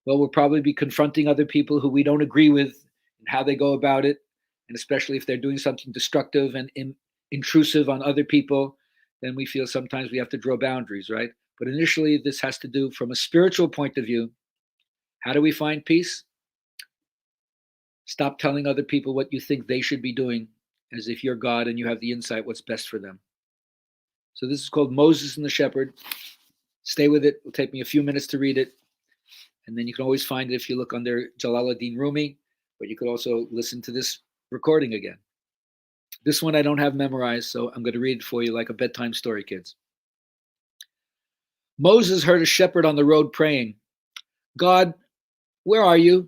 well, we'll probably be confronting other people who we don't agree with and how they go about it. And especially if they're doing something destructive and intrusive on other people, then we feel sometimes we have to draw boundaries, right? But initially, this has to do from a spiritual point of view. How do we find peace? Stop telling other people what you think they should be doing as if you're God and you have the insight what's best for them. So this is called Moses and the Shepherd. Stay with it. It'll take me a few minutes to read it. And then you can always find it if you look under Jalaluddin Rumi, but you could also listen to this recording again. This one I don't have memorized, so I'm going to read it for you like a bedtime story, kids. Moses heard a shepherd on the road praying, God, where are you?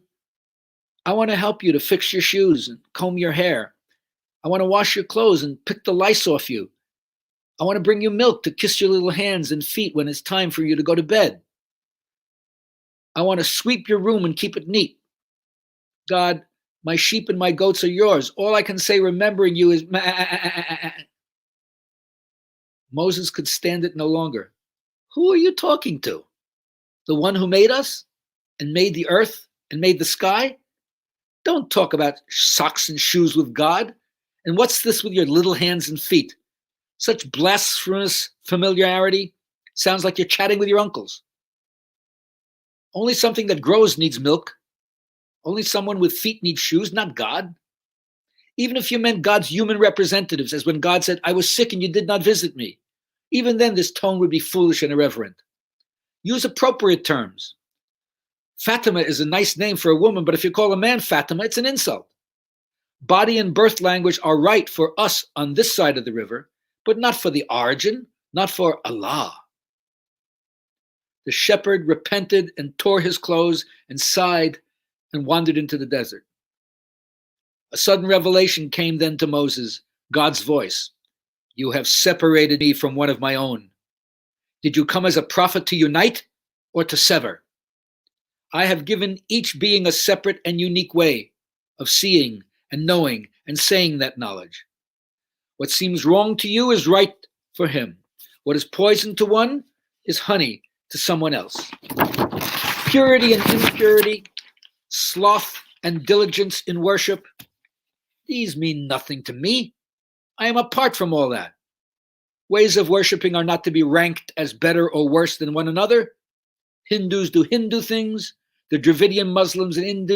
I want to help you to fix your shoes and comb your hair. I want to wash your clothes and pick the lice off you. I want to bring you milk to kiss your little hands and feet when it's time for you to go to bed. I want to sweep your room and keep it neat. God, my sheep and my goats are yours. All I can say remembering you is Moses could stand it no longer. Who are you talking to? The one who made us and made the earth and made the sky? Don't talk about socks and shoes with God. And what's this with your little hands and feet? Such blasphemous familiarity. Sounds like you're chatting with your uncles. Only something that grows needs milk. Only someone with feet needs shoes, not God. Even if you meant God's human representatives, as when God said, I was sick and you did not visit me. Even then, this tone would be foolish and irreverent. Use appropriate terms. Fatima is a nice name for a woman, but if you call a man Fatima, it's an insult. Body and birth language are right for us on this side of the river, but not for the origin, not for Allah. The shepherd repented and tore his clothes and sighed and wandered into the desert. A sudden revelation came then to Moses, God's voice. You have separated me from one of my own. Did you come as a prophet to unite or to sever? I have given each being a separate and unique way of seeing and knowing and saying that knowledge. What seems wrong to you is right for him. What is poison to one is honey to someone else. Purity and impurity, sloth and diligence in worship, these mean nothing to me. I am apart from all that. Ways of worshiping are not to be ranked as better or worse than one another. Hindus do Hindu things. The Dravidian Muslims in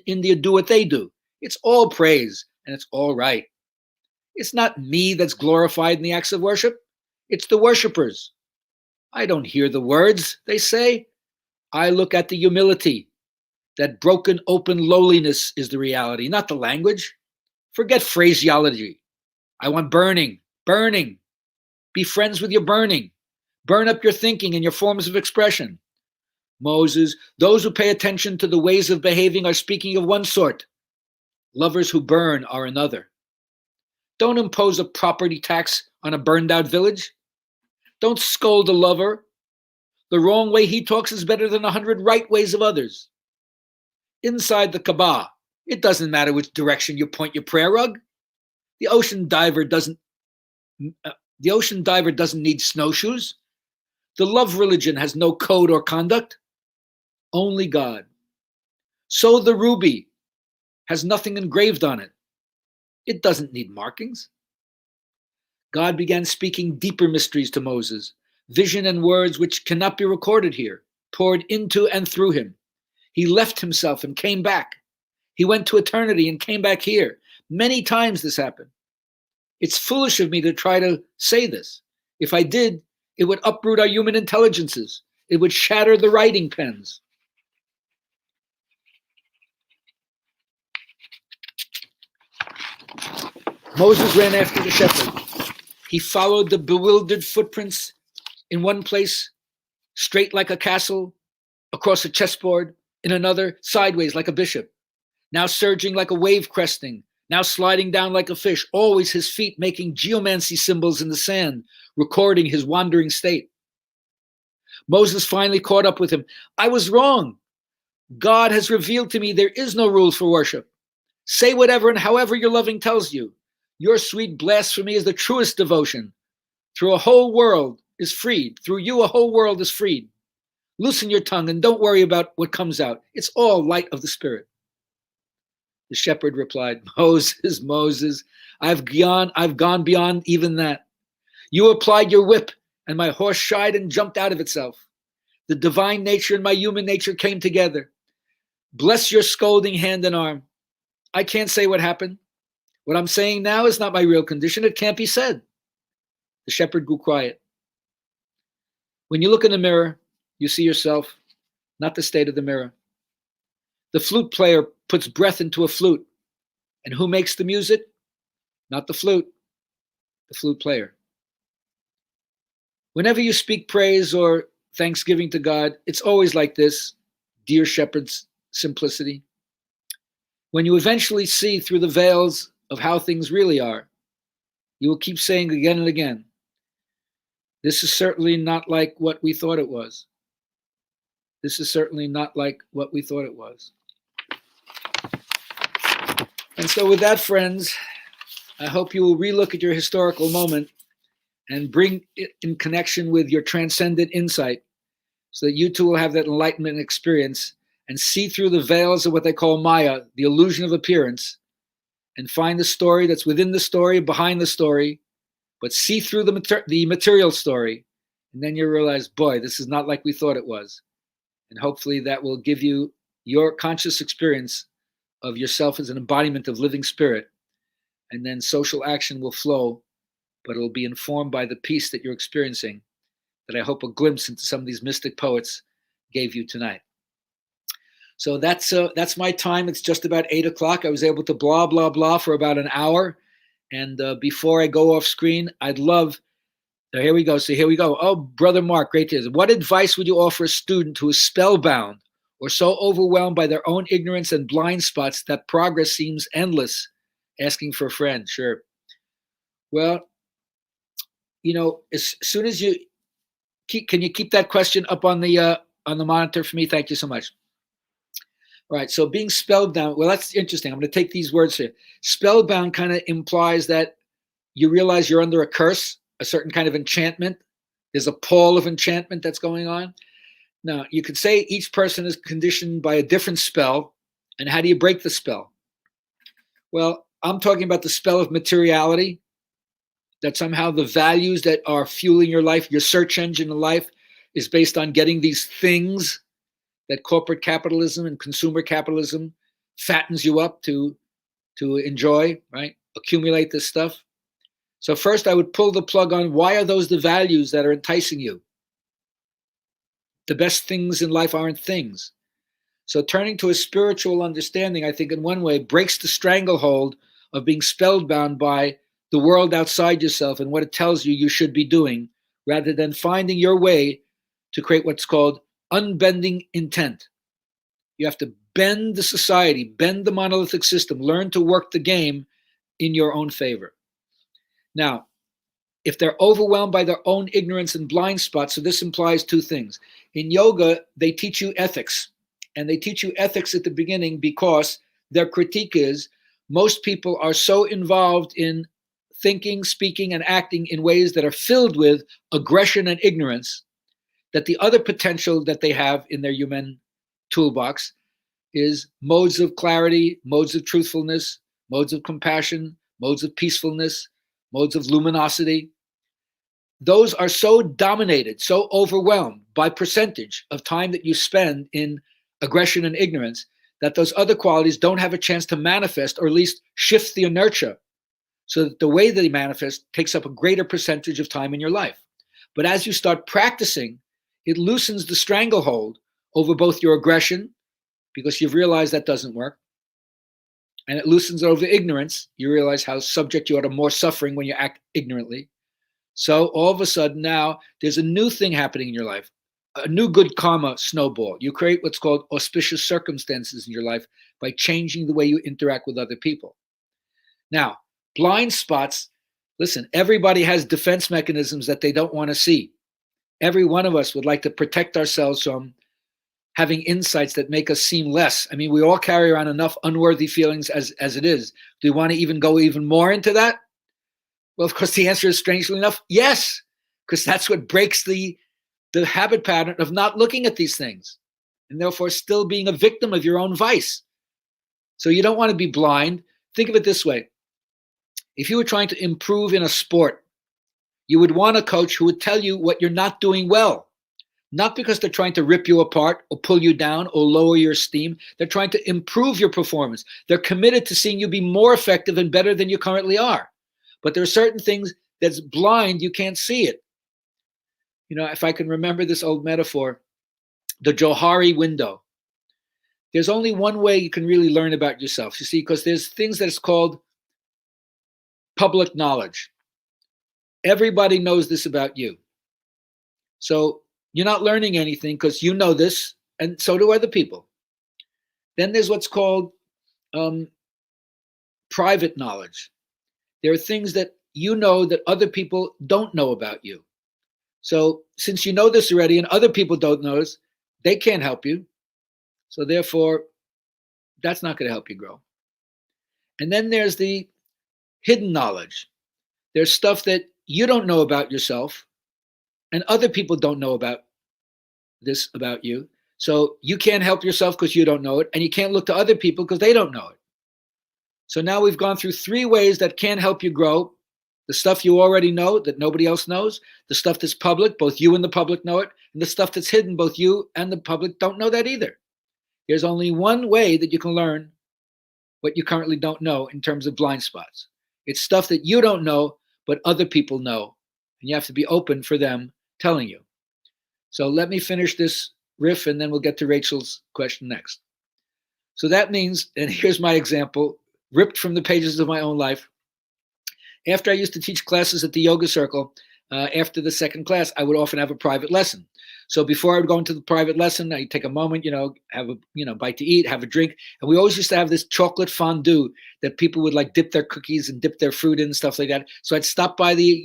India do what they do. It's all praise, and it's all right. It's not me that's glorified in the acts of worship. It's the worshipers. I don't hear the words they say. I look at the humility. That broken, open lowliness is the reality, not the language. Forget phraseology. I want burning, burning. Be friends with your burning. Burn up your thinking and your forms of expression. Moses, those who pay attention to the ways of behaving are speaking of one sort. Lovers who burn are another. Don't impose a property tax on a burned out village. Don't scold a lover. The wrong way he talks is better than 100 right ways of others. Inside the Kaaba, it doesn't matter which direction you point your prayer rug. The ocean diver doesn't need snowshoes. The love religion has no code or conduct. Only God. So the ruby has nothing engraved on it. It doesn't need markings. God began speaking deeper mysteries to Moses, vision and words which cannot be recorded here, poured into and through him. He left himself and came back. He went to eternity and came back here. Many times this happened. It's foolish of me to try to say this. If I did, it would uproot our human intelligences. It would shatter the writing pens. Moses ran after the shepherd. He followed the bewildered footprints in one place, straight like a castle, across a chessboard, in another, sideways like a bishop, now surging like a wave cresting, now sliding down like a fish, always his feet making geomancy symbols in the sand, recording his wandering state. Moses finally caught up with him. I was wrong. God has revealed to me there is no rules for worship. Say whatever and however your loving tells you. Your sweet blasphemy is the truest devotion. Through a whole world is freed. Through you, a whole world is freed. Loosen your tongue and don't worry about what comes out. It's all light of the Spirit. The shepherd replied, Moses, Moses, I've gone beyond even that. You applied your whip, and my horse shied and jumped out of itself. The divine nature and my human nature came together. Bless your scolding hand and arm. I can't say what happened. What I'm saying now is not my real condition. It can't be said. The shepherd grew quiet. When you look in the mirror, you see yourself, not the state of the mirror. The flute player puts breath into a flute. And who makes the music? Not the flute player. Whenever you speak praise or thanksgiving to God, it's always like this, dear shepherd's simplicity. When you eventually see through the veils of how things really are, you will keep saying again and again, this is certainly not like what we thought it was. This is certainly not like what we thought it was. And so with that, friends, I hope you will relook at your historical moment and bring it in connection with your transcendent insight so that you too will have that enlightenment experience and see through the veils of what they call Maya, the illusion of appearance, and find the story that's within the story, behind the story, but see through the material story. And then you realize, boy, this is not like we thought it was. And hopefully that will give you your conscious experience of yourself as an embodiment of living spirit. And then social action will flow, but it'll be informed by the peace that you're experiencing, that I hope a glimpse into some of these mystic poets gave you tonight. So that's my time. It's just about 8 o'clock. I was able to blah, blah, blah for about an hour. And before I go off screen, I'd love, here we go. So here we go. Oh, Brother Mark, great to hear. What advice would you offer a student who is spellbound or so overwhelmed by their own ignorance and blind spots that progress seems endless? Asking for a friend. Sure. Well, as soon as you can you keep that question up on the monitor for me? Thank you so much. All right, so being spellbound, well, that's interesting. I'm going to take these words here. Spellbound kind of implies that you realize you're under a curse, a certain kind of enchantment. There's a pall of enchantment that's going on. Now, you could say each person is conditioned by a different spell, and how do you break the spell? Well, I'm talking about the spell of materiality, that somehow the values that are fueling your life, your search engine in life, is based on getting these things that corporate capitalism and consumer capitalism fattens you up to enjoy, right? Accumulate this stuff. So first I would pull the plug on, why are those the values that are enticing you? The best things in life aren't things. So turning to a spiritual understanding, I think in one way, breaks the stranglehold of being spellbound by the world outside yourself and what it tells you you should be doing, rather than finding your way to create what's called unbending intent. You have to bend the society, bend the monolithic system, learn to work the game in your own favor. Now, if they're overwhelmed by their own ignorance and blind spots, so this implies two things. In yoga, they teach you ethics, and they teach you ethics at the beginning because their critique is most people are so involved in thinking, speaking, and acting in ways that are filled with aggression and ignorance that the other potential that they have in their human toolbox is modes of clarity, modes of truthfulness, modes of compassion, modes of peacefulness, modes of luminosity. Those are so dominated, so overwhelmed by percentage of time that you spend in aggression and ignorance that those other qualities don't have a chance to manifest, or at least shift the inertia so that the way they manifest takes up a greater percentage of time in your life. But as you start practicing, it loosens the stranglehold over both your aggression, because you've realized that doesn't work, and it loosens over ignorance. You realize how subject you are to more suffering when you act ignorantly. So all of a sudden now there's a new thing happening in your life, a new good karma snowball. You create what's called auspicious circumstances in your life by changing the way you interact with other people. Now, blind spots, listen, everybody has defense mechanisms that they don't want to see. Every one of us would like to protect ourselves from having insights that make us seem less. I mean, we all carry around enough unworthy feelings as it is. Do we want to even go even more into that? Well, of course, the answer is, strangely enough, yes, because that's what breaks the habit pattern of not looking at these things, and therefore still being a victim of your own vice. So you don't want to be blind. Think of it this way. If you were trying to improve in a sport, you would want a coach who would tell you what you're not doing well, not because they're trying to rip you apart or pull you down or lower your esteem. They're trying to improve your performance. They're committed to seeing you be more effective and better than you currently are. But there are certain things that's blind, you can't see it. You know, if I can remember this old metaphor, the Johari window. There's only one way you can really learn about yourself, you see, because there's things that's called public knowledge. Everybody knows this about you. So you're not learning anything because you know this, and so do other people. Then there's what's called private knowledge. There are things that you know that other people don't know about you. So since you know this already and other people don't know this, they can't help you. So therefore, that's not going to help you grow. And then there's the hidden knowledge. There's stuff that you don't know about yourself and other people don't know about this about you. So you can't help yourself because you don't know it, and you can't look to other people because they don't know it. So now we've gone through three ways that can help you grow. The stuff you already know that nobody else knows, the stuff that's public, both you and the public know it, and the stuff that's hidden, both you and the public don't know that either. There's only one way that you can learn what you currently don't know in terms of blind spots. It's stuff that you don't know, but other people know, and you have to be open for them telling you. So let me finish this riff, and then we'll get to Rachel's question next. So that means, and here's my example, ripped from the pages of my own life. After I used to teach classes at the yoga circle, after the second class, I would often have a private lesson. So before I would go into the private lesson, I'd take a moment, have a bite to eat, have a drink. And we always used to have this chocolate fondue that people would like dip their cookies and dip their fruit in and stuff like that. So I'd stop by the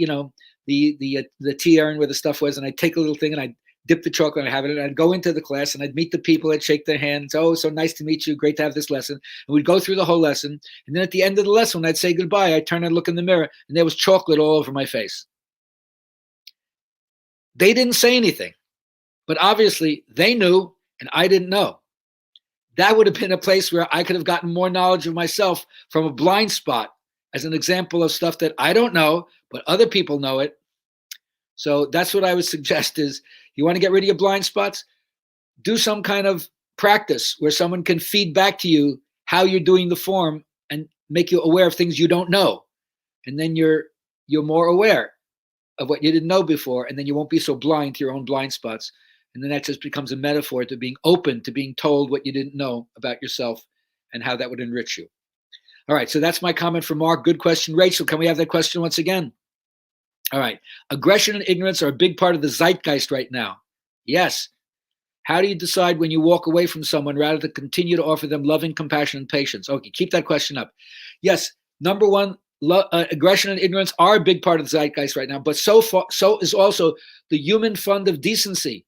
tea urn where the stuff was, and I'd take a little thing and I'd dip the chocolate and have it, and I'd go into the class and I'd meet the people, I'd shake their hands. Oh, so nice to meet you. Great to have this lesson. And we'd go through the whole lesson. And then at the end of the lesson, when I'd say goodbye, I'd turn and look in the mirror, and there was chocolate all over my face. They didn't say anything, but obviously they knew and I didn't know. That would have been a place where I could have gotten more knowledge of myself from a blind spot as an example of stuff that I don't know, but other people know it. So that's what I would suggest is you want to get rid of your blind spots, do some kind of practice where someone can feed back to you how you're doing the form and make you aware of things you don't know. And then you're more aware of what you didn't know before, and then you won't be so blind to your own blind spots. And then that just becomes a metaphor to being open to being told what you didn't know about yourself and how that would enrich you. All right, so that's my comment for Mark. Good question. Rachel, can we have that question once again? All right. Aggression and ignorance are a big part of the zeitgeist right now. Yes. How do you decide when you walk away from someone rather than continue to offer them loving compassion and patience? Okay, keep that question up. Yes, number one, aggression and ignorance are a big part of the zeitgeist right now, but so is also the human fund of decency.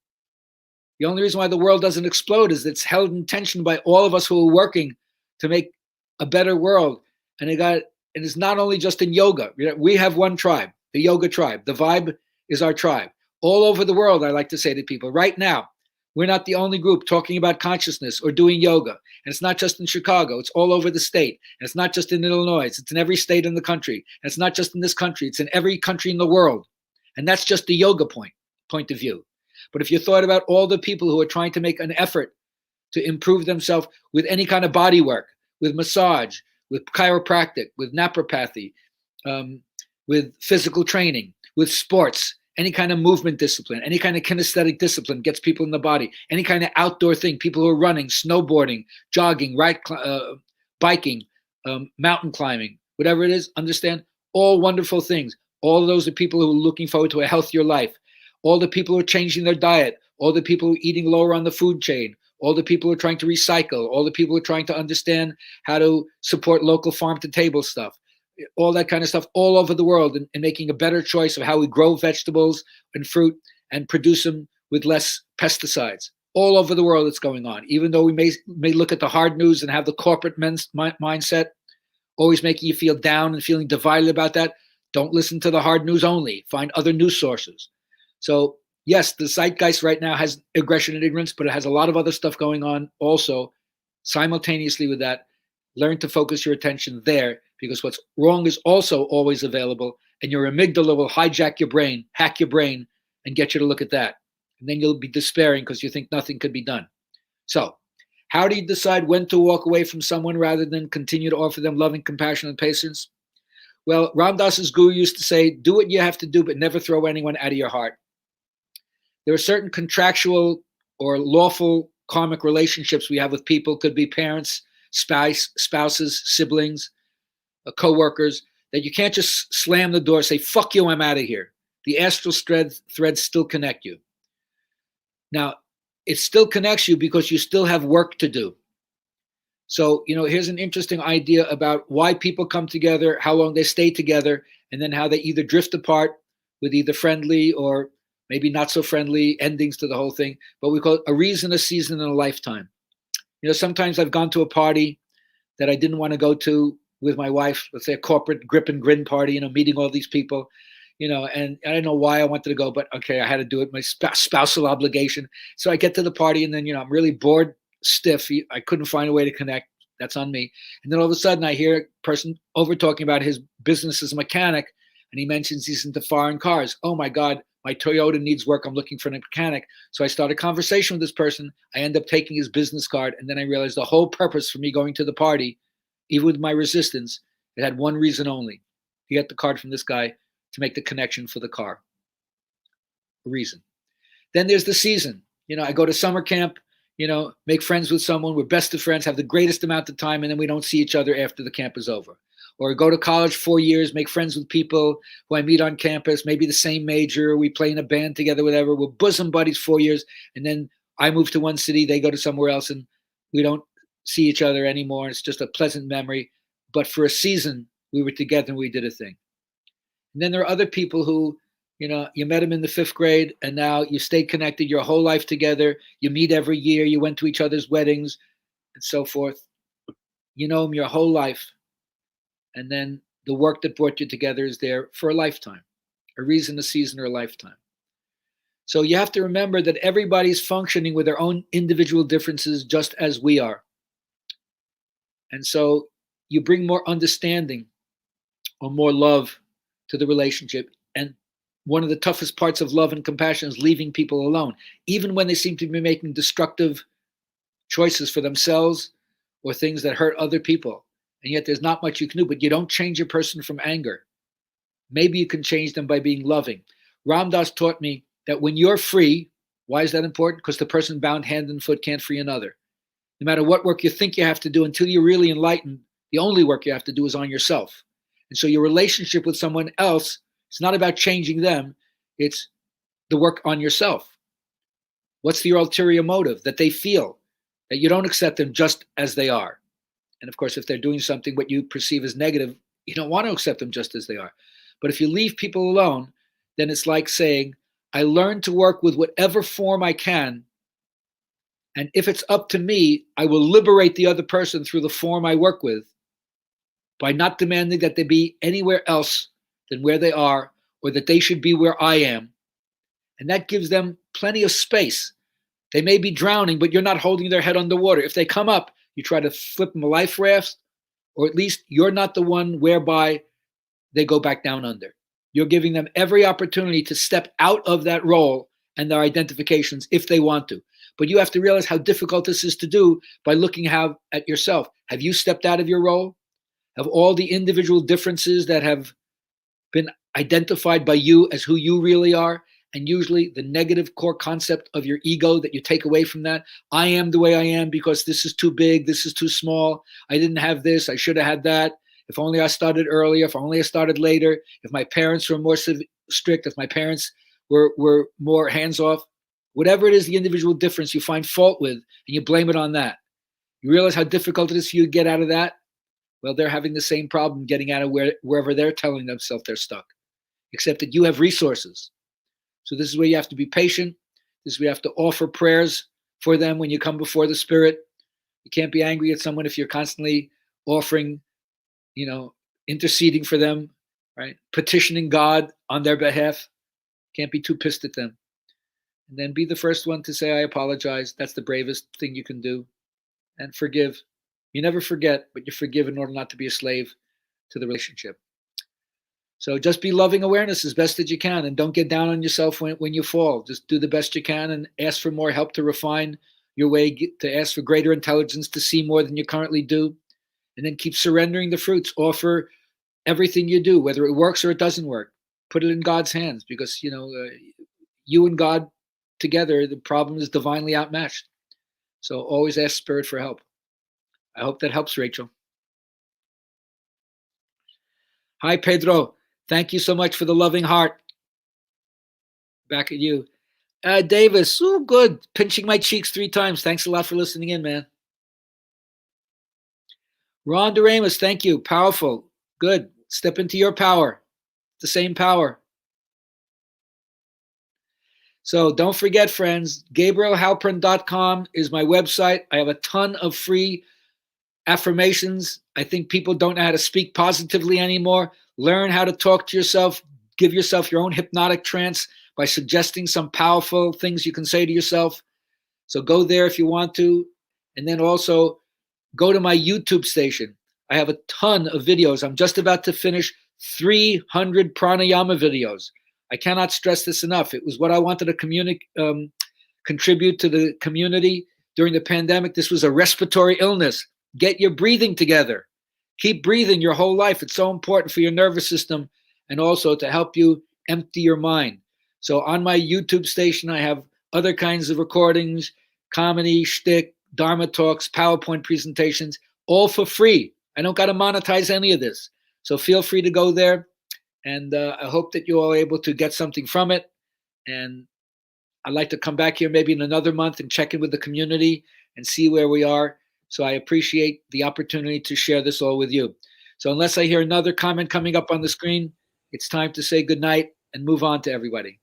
The only reason why the world doesn't explode is it's held in tension by all of us who are working to make a better world. And it's not only just in yoga. We have one tribe, the yoga tribe. The vibe is our tribe. All over the world, I like to say to people, right now, we're not the only group talking about consciousness or doing yoga. And it's not just in Chicago. It's all over the state. And it's not just in Illinois. It's in every state in the country. And it's not just in this country. It's in every country in the world. And that's just the yoga point of view. But if you thought about all the people who are trying to make an effort to improve themselves with any kind of body work, with massage, with chiropractic, with naturopathy, with physical training, with sports, any kind of movement discipline, any kind of kinesthetic discipline gets people in the body, any kind of outdoor thing, people who are running, snowboarding, jogging, biking, mountain climbing, whatever it is, understand, all wonderful things. All of those are people who are looking forward to a healthier life. All the people who are changing their diet, all the people who are eating lower on the food chain, all the people who are trying to recycle, all the people who are trying to understand how to support local farm-to-table stuff, all that kind of stuff all over the world, and making a better choice of how we grow vegetables and fruit and produce them with less pesticides. All over the world it's going on. Even though we may look at the hard news and have the corporate mindset, always making you feel down and feeling divided about that, don't listen to the hard news only. Find other news sources. So yes, the zeitgeist right now has aggression and ignorance, but it has a lot of other stuff going on also simultaneously with that. Learn to focus your attention there, because what's wrong is also always available, and your amygdala will hijack your brain, hack your brain, and get you to look at that. And then you'll be despairing because you think nothing could be done. So how do you decide when to walk away from someone rather than continue to offer them loving compassion and patience? Well, Ram Dass's guru used to say, do what you have to do, but never throw anyone out of your heart. There are certain contractual or lawful karmic relationships we have with people, could be parents, spouses, siblings, co-workers, that you can't just slam the door, say, fuck you, I'm out of here. The astral threads still connect you. Now, it still connects you because you still have work to do. So, here's an interesting idea about why people come together, how long they stay together, and then how they either drift apart with either friendly or maybe not so friendly endings to the whole thing. But we call it a reason, a season, and a lifetime. Sometimes I've gone to a party that I didn't want to go to with my wife, let's say a corporate grip and grin party, meeting all these people, and I don't know why I wanted to go, but okay, I had to do it, my spousal obligation. So I get to the party and then, I'm really bored, stiff. I couldn't find a way to connect. That's on me. And then all of a sudden I hear a person over talking about his business as a mechanic, and he mentions he's into foreign cars. Oh my God, my Toyota needs work. I'm looking for a mechanic. So I start a conversation with this person. I end up taking his business card. And then I realized the whole purpose for me going to the party, even with my resistance, it had one reason only: to get the card from this guy to make the connection for the car. A reason. Then there's the season. I go to summer camp, make friends with someone. We're best of friends, have the greatest amount of time, and then we don't see each other after the camp is over. Or go to college 4 years, make friends with people who I meet on campus, maybe the same major, we play in a band together, whatever. We're bosom buddies 4 years, and then I move to one city, they go to somewhere else, and we don't see each other anymore. It's just a pleasant memory. But for a season, we were together and we did a thing. And then there are other people who, you met them in the 5th grade, and now you stay connected your whole life together. You meet every year, you went to each other's weddings and so forth. You know them your whole life. And then the work that brought you together is there for a lifetime, a reason, a season, or a lifetime. So you have to remember that everybody's functioning with their own individual differences, just as we are. And so you bring more understanding or more love to the relationship. And one of the toughest parts of love and compassion is leaving people alone, even when they seem to be making destructive choices for themselves or things that hurt other people. And yet there's not much you can do, but you don't change a person from anger. Maybe you can change them by being loving. Ram Dass taught me that when you're free, why is that important? Because the person bound hand and foot can't free another. No matter what work you think you have to do, until you're really enlightened, the only work you have to do is on yourself. And so your relationship with someone else, it's not about changing them, it's the work on yourself. What's your ulterior motive? That they feel that you don't accept them just as they are. And of course, if they're doing something what you perceive as negative, you don't want to accept them just as they are. But if you leave people alone, then it's like saying, I learn to work with whatever form I can. And if it's up to me, I will liberate the other person through the form I work with by not demanding that they be anywhere else than where they are, or that they should be where I am. And that gives them plenty of space. They may be drowning, but you're not holding their head underwater. If they come up, you try to flip them a life raft, or at least you're not the one whereby they go back down under. You're giving them every opportunity to step out of that role and their identifications if they want to. But you have to realize how difficult this is to do by looking at yourself. Have you stepped out of your role? Have all the individual differences that have been identified by you as who you really are? And usually the negative core concept of your ego that you take away from that, I am the way I am because this is too big, this is too small, I didn't have this, I should have had that. If only I started earlier, if only I started later, if my parents were more strict, if my parents were more hands-off, whatever it is, the individual difference you find fault with, and you blame it on that. You realize how difficult it is for you to get out of that? Well, they're having the same problem getting out of wherever they're telling themselves they're stuck, except that you have resources. So this is where you have to be patient. This is where you have to offer prayers for them when you come before the Spirit. You can't be angry at someone if you're constantly offering, interceding for them, right? Petitioning God on their behalf. Can't be too pissed at them. And then be the first one to say, I apologize. That's the bravest thing you can do. And forgive. You never forget, but you forgive in order not to be a slave to the relationship. So just be loving awareness as best as you can, and don't get down on yourself when you fall. Just do the best you can and ask for more help to refine your way, to ask for greater intelligence, to see more than you currently do. And then keep surrendering the fruits. Offer everything you do, whether it works or it doesn't work. Put it in God's hands, because, you and God together, the problem is divinely outmatched. So always ask Spirit for help. I hope that helps, Rachel. Hi, Pedro. Thank you so much for the loving heart. Back at you. Davis, good. Pinching my cheeks 3 times. Thanks a lot for listening in, man. Ron Doremus, thank you. Powerful. Good. Step into your power. The same power. So don't forget, friends, GabrielHalpern.com is my website. I have a ton of free affirmations. I think people don't know how to speak positively anymore. Learn how to talk to yourself. Give yourself your own hypnotic trance by suggesting some powerful things you can say to yourself. So go there if you want to. And then also go to my YouTube station. I have a ton of videos. I'm just about to finish 300 pranayama videos. I cannot stress this enough. It was what I wanted to contribute to the community during the pandemic. This was a respiratory illness. Get your breathing together. Keep breathing your whole life. It's so important for your nervous system and also to help you empty your mind. So on my YouTube station, I have other kinds of recordings, comedy, shtick, Dharma talks, PowerPoint presentations, all for free. I don't got to monetize any of this. So feel free to go there. And I hope that you're all able to get something from it. And I'd like to come back here maybe in another month and check in with the community and see where we are. So I appreciate the opportunity to share this all with you. So unless I hear another comment coming up on the screen, it's time to say goodnight and move on to everybody.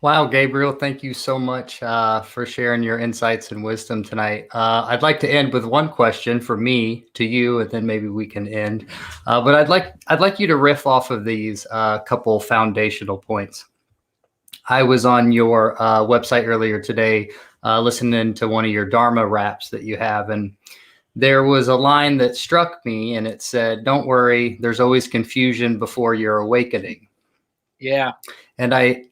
Wow, Gabriel, thank you so much for sharing your insights and wisdom tonight. I'd like to end with one question from me to you, and then maybe we can end. But I'd like you to riff off of these couple foundational points. I was on your website earlier today, listening to one of your Dharma raps that you have, and there was a line that struck me, and it said, "Don't worry, there's always confusion before your awakening." Yeah. And I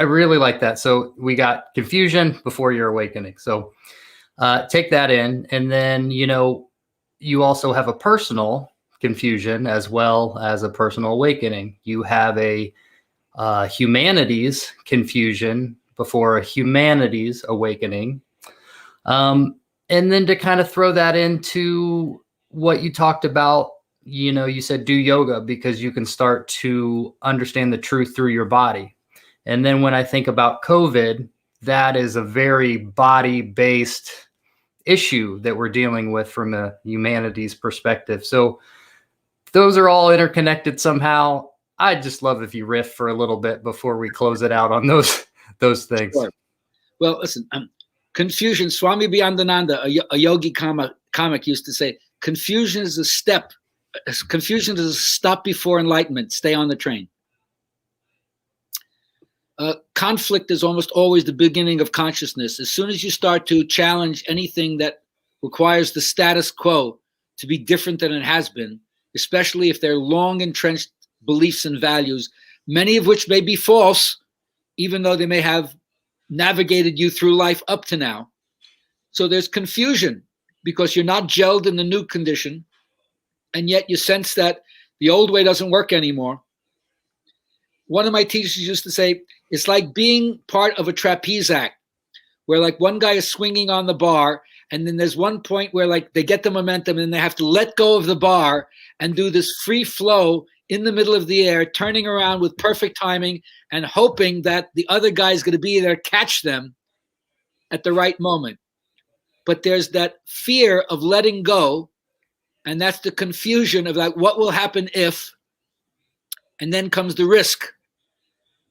really like that. So we got confusion before your awakening. So take that in. And then, you also have a personal confusion as well as a personal awakening. You have a humanities confusion before a humanities awakening. And then to kind of throw that into what you talked about, you said do yoga because you can start to understand the truth through your body. And then when I think about COVID, that is a very body-based issue that we're dealing with from a humanities perspective. So those are all interconnected somehow. I'd just love if you riff for a little bit before we close it out on those things. Sure. Well, listen, confusion. Swami Biyandananda, a yogi comic used to say, confusion is a step. Confusion is a stop before enlightenment. Stay on the train. Conflict is almost always the beginning of consciousness. As soon as you start to challenge anything that requires the status quo to be different than it has been, especially if they're long entrenched beliefs and values, many of which may be false, even though they may have navigated you through life up to now. So there's confusion because you're not gelled in the new condition, and yet you sense that the old way doesn't work anymore. One of my teachers used to say, it's like being part of a trapeze act, where like one guy is swinging on the bar, and then there's one point where like they get the momentum and they have to let go of the bar and do this free flow in the middle of the air, turning around with perfect timing and hoping that the other guy is going to be there, catch them at the right moment. But there's that fear of letting go, and that's the confusion of like, what will happen if, and then comes the risk.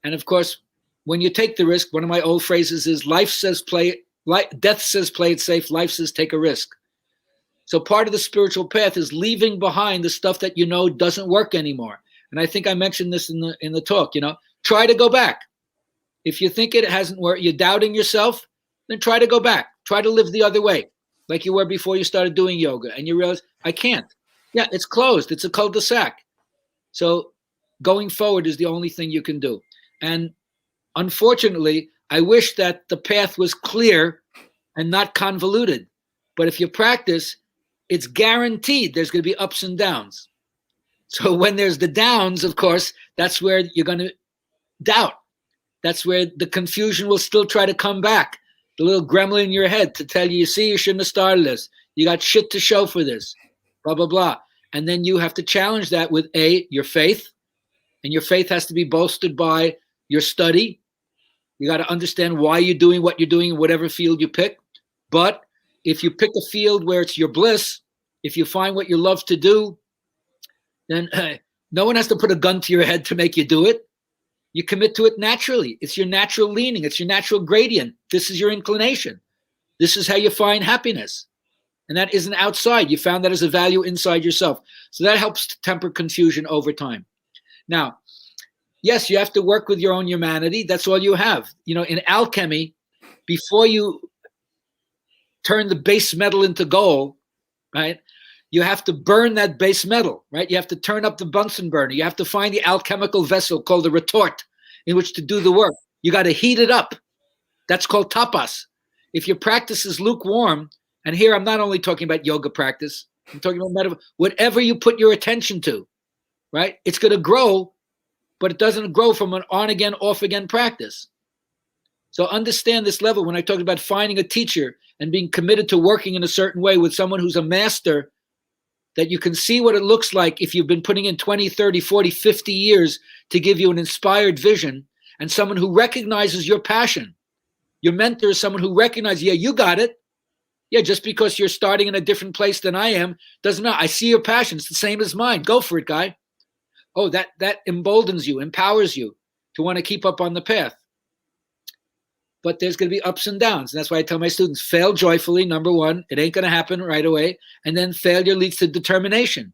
And of course, when you take the risk, one of my old phrases is death says play it safe, life says take a risk. So part of the spiritual path is leaving behind the stuff that doesn't work anymore. And I think I mentioned this in the talk, try to go back. If you think it hasn't worked, you're doubting yourself, then try to go back. Try to live the other way, like you were before you started doing yoga. And you realize, I can't. Yeah, it's closed. It's a cul-de-sac. So going forward is the only thing you can do. And unfortunately, I wish that the path was clear and not convoluted. But if you practice, it's guaranteed there's going to be ups and downs. So when there's the downs, of course, that's where you're going to doubt. That's where the confusion will still try to come back. The little gremlin in your head to tell you, you see, you shouldn't have started this. You got shit to show for this, blah, blah, blah. And then you have to challenge that with your faith. And your faith has to be bolstered by your study. You got to understand why you're doing what you're doing in whatever field you pick. But if you pick a field where it's your bliss, if you find what you love to do, then no one has to put a gun to your head to make you do it. You commit to it naturally. It's your natural leaning. It's your natural gradient. This is your inclination. This is how you find happiness. And that isn't outside. You found that as a value inside yourself. So that helps to temper confusion over time. Now, yes, you have to work with your own humanity. That's all you have. In alchemy, before you turn the base metal into gold, right, you have to burn that base metal, right? You have to turn up the Bunsen burner. You have to find the alchemical vessel called the retort in which to do the work. You got to heat it up. That's called tapas. If your practice is lukewarm, and here I'm not only talking about yoga practice, I'm talking about whatever you put your attention to, right? It's going to grow, but it doesn't grow from an on again, off again practice. So understand this level when I talk about finding a teacher and being committed to working in a certain way with someone who's a master, that you can see what it looks like if you've been putting in 20, 30, 40, 50 years to give you an inspired vision, and someone who recognizes your passion. Your mentor is someone who recognizes, yeah, you got it. Yeah, just because you're starting in a different place than I am doesn't matter. I see your passion. It's the same as mine. Go for it, guy. Oh, that emboldens you, empowers you to want to keep up on the path. But there's going to be ups and downs. And that's why I tell my students, fail joyfully, number one. It ain't going to happen right away. And then failure leads to determination.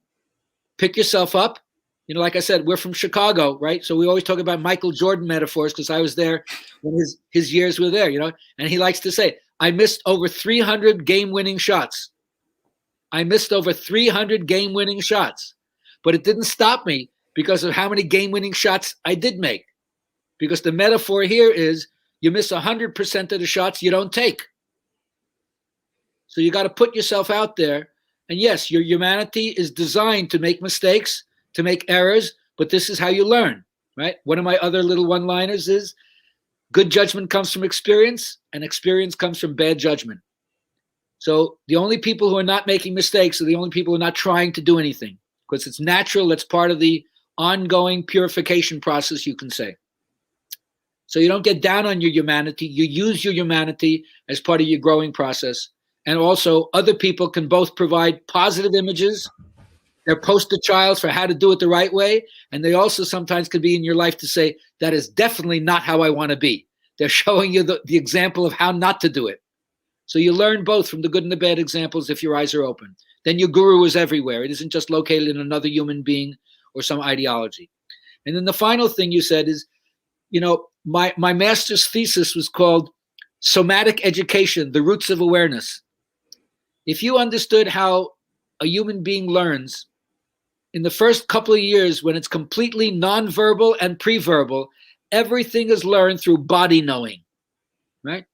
Pick yourself up. Like I said, we're from Chicago, right? So we always talk about Michael Jordan metaphors because I was there when his years were there, And he likes to say, I missed over 300 game-winning shots. I missed over 300 game-winning shots. But it didn't stop me because of how many game-winning shots I did make. Because the metaphor here is you miss 100% of the shots you don't take. So you got to put yourself out there. And yes, your humanity is designed to make mistakes, to make errors, but this is how you learn, right? One of my other little one-liners is good judgment comes from experience, and experience comes from bad judgment. So the only people who are not making mistakes are the only people who are not trying to do anything, because it's natural. That's part of the ongoing purification process, you can say. So you don't get down on your humanity. You use your humanity as part of your growing process. And also, other people can both provide positive images. They're poster childs for how to do it the right way. And they also sometimes could be in your life to say, that is definitely not how I want to be. They're showing you the example of how not to do it. So you learn both from the good and the bad examples if your eyes are open. Then your guru is everywhere. It isn't just located in another human being or some ideology. And then the final thing you said is, my master's thesis was called Somatic Education, the Roots of Awareness. If you understood how a human being learns, in the first couple of years when it's completely nonverbal and pre-verbal, everything is learned through body knowing, right?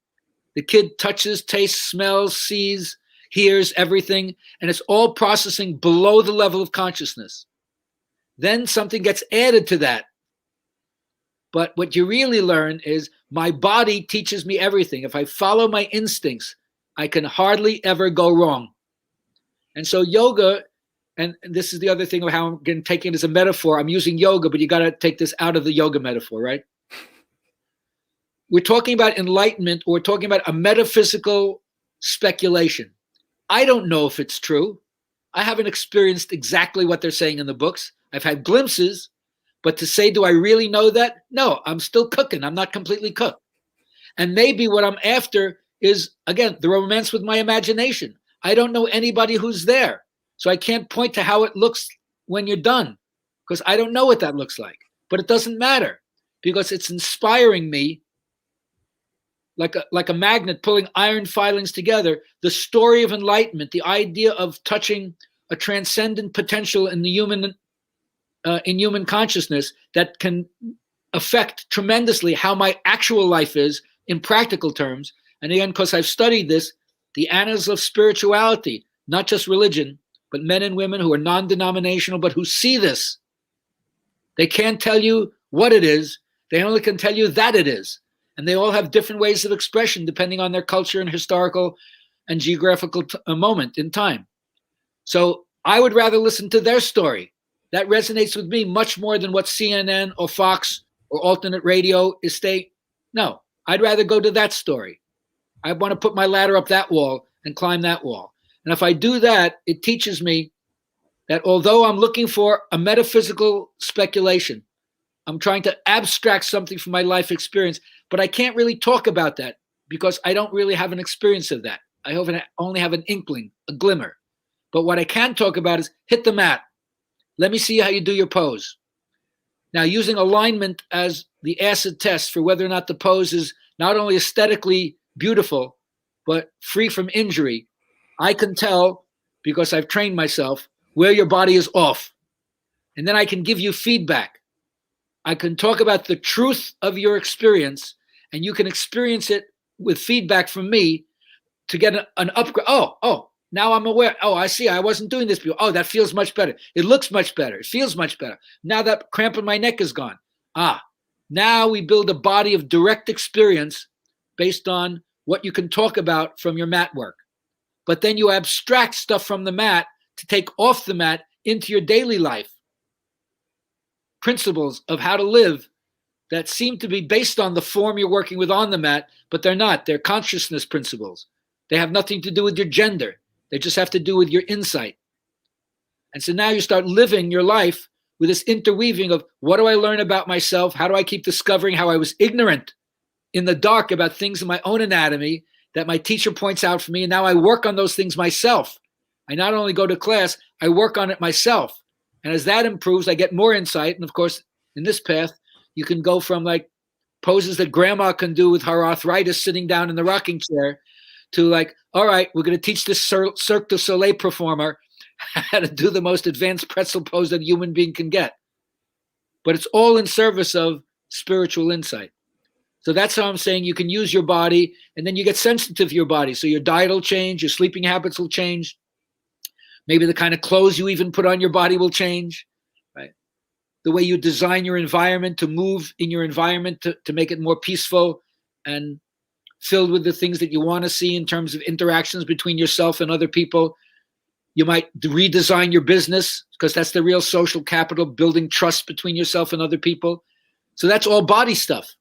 The kid touches, tastes, smells, sees, hears everything, and it's all processing below the level of consciousness. Then something gets added to that. But what you really learn is my body teaches me everything. If I follow my instincts, I can hardly ever go wrong. And so yoga, and this is the other thing of how I'm going to take it as a metaphor. I'm using yoga, but you got to take this out of the yoga metaphor, right? We're talking about enlightenment, or we're talking about a metaphysical speculation. I don't know if it's true. I haven't experienced exactly what they're saying in the books. I've had glimpses, but to say, do I really know that? No, I'm still cooking. I'm not completely cooked. And maybe what I'm after is, again, the romance with my imagination. I don't know anybody who's there. So I can't point to how it looks when you're done, because I don't know what that looks like. But it doesn't matter, because it's inspiring me like a magnet pulling iron filings together. The story of enlightenment, the idea of touching a transcendent potential in the human consciousness that can affect tremendously how my actual life is in practical terms. And again, because I've studied this, the annals of spirituality, not just religion, but men and women who are non-denominational, but who see this. They can't tell you what it is. They only can tell you that it is. And they all have different ways of expression depending on their culture and historical and geographical moment in time. So I would rather listen to their story. That resonates with me much more than what CNN or Fox or alternate radio is saying. No, I'd rather go to that story. I want to put my ladder up that wall and climb that wall. And if I do that, it teaches me that although I'm looking for a metaphysical speculation, I'm trying to abstract something from my life experience, but I can't really talk about that because I don't really have an experience of that. I only have an inkling, a glimmer. But what I can talk about is hit the mat. Let me see how you do your pose. Now, using alignment as the acid test for whether or not the pose is not only aesthetically beautiful, but free from injury, I can tell, because I've trained myself, where your body is off. And then I can give you feedback. I can talk about the truth of your experience, and you can experience it with feedback from me to get an upgrade. Oh, now I'm aware. Oh, I see. I wasn't doing this before. Oh, that feels much better. It looks much better. It feels much better. Now that cramp in my neck is gone. Now we build a body of direct experience based on what you can talk about from your mat work. But then you abstract stuff from the mat to take off the mat into your daily life. Principles of how to live that seem to be based on the form you're working with on the mat, but they're not. They're consciousness principles. They have nothing to do with your gender. They just have to do with your insight. And so now you start living your life with this interweaving of what do I learn about myself? How do I keep discovering how I was ignorant in the dark about things in my own anatomy that my teacher points out for me, and now I work on those things myself. I not only go to class, I work on it myself. And as that improves, I get more insight. And of course, in this path, you can go from like poses that grandma can do with her arthritis sitting down in the rocking chair to like, all right, we're going to teach this Cirque du Soleil performer how to do the most advanced pretzel pose that a human being can get. But it's all in service of spiritual insight. So that's how I'm saying you can use your body, and then you get sensitive to your body. So your diet will change, your sleeping habits will change. Maybe the kind of clothes you even put on your body will change, right? The way you design your environment, to move in your environment to make it more peaceful and filled with the things that you want to see in terms of interactions between yourself and other people. You might redesign your business, because that's the real social capital, building trust between yourself and other people. So that's all body stuff.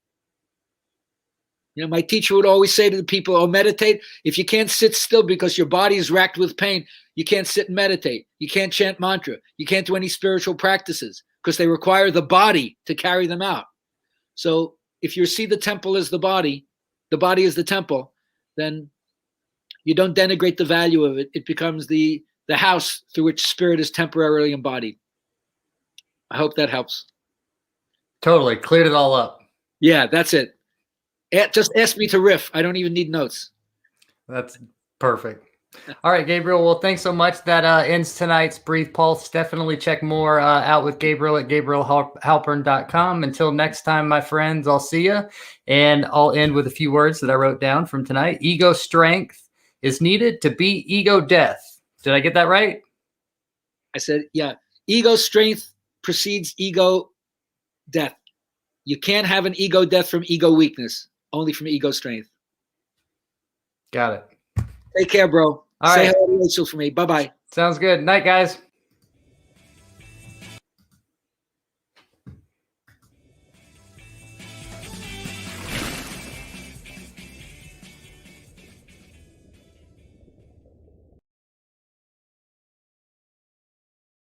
You know, my teacher would always say to the people, oh, meditate. If you can't sit still because your body is racked with pain, you can't sit and meditate. You can't chant mantra. You can't do any spiritual practices, because they require the body to carry them out. So if you see the temple as the body is the temple, then you don't denigrate the value of it. It becomes the house through which spirit is temporarily embodied. I hope that helps. Totally cleared it all up. Yeah, that's it. Just ask me to riff. I don't even need notes. That's perfect. All right, Gabriel. Well, thanks so much. That ends tonight's Brief Pulse. Definitely check more out with Gabriel at GabrielHalpern.com. Until next time, my friends, I'll see you. And I'll end with a few words that I wrote down from tonight. Ego strength is needed to beat ego death. Did I get that right? I said, yeah. Ego strength precedes ego death. You can't have an ego death from ego weakness, only from ego strength. Got it. Take care, bro. All Say right. hello to Rachel for me. Bye-bye. Sounds good. Night, guys.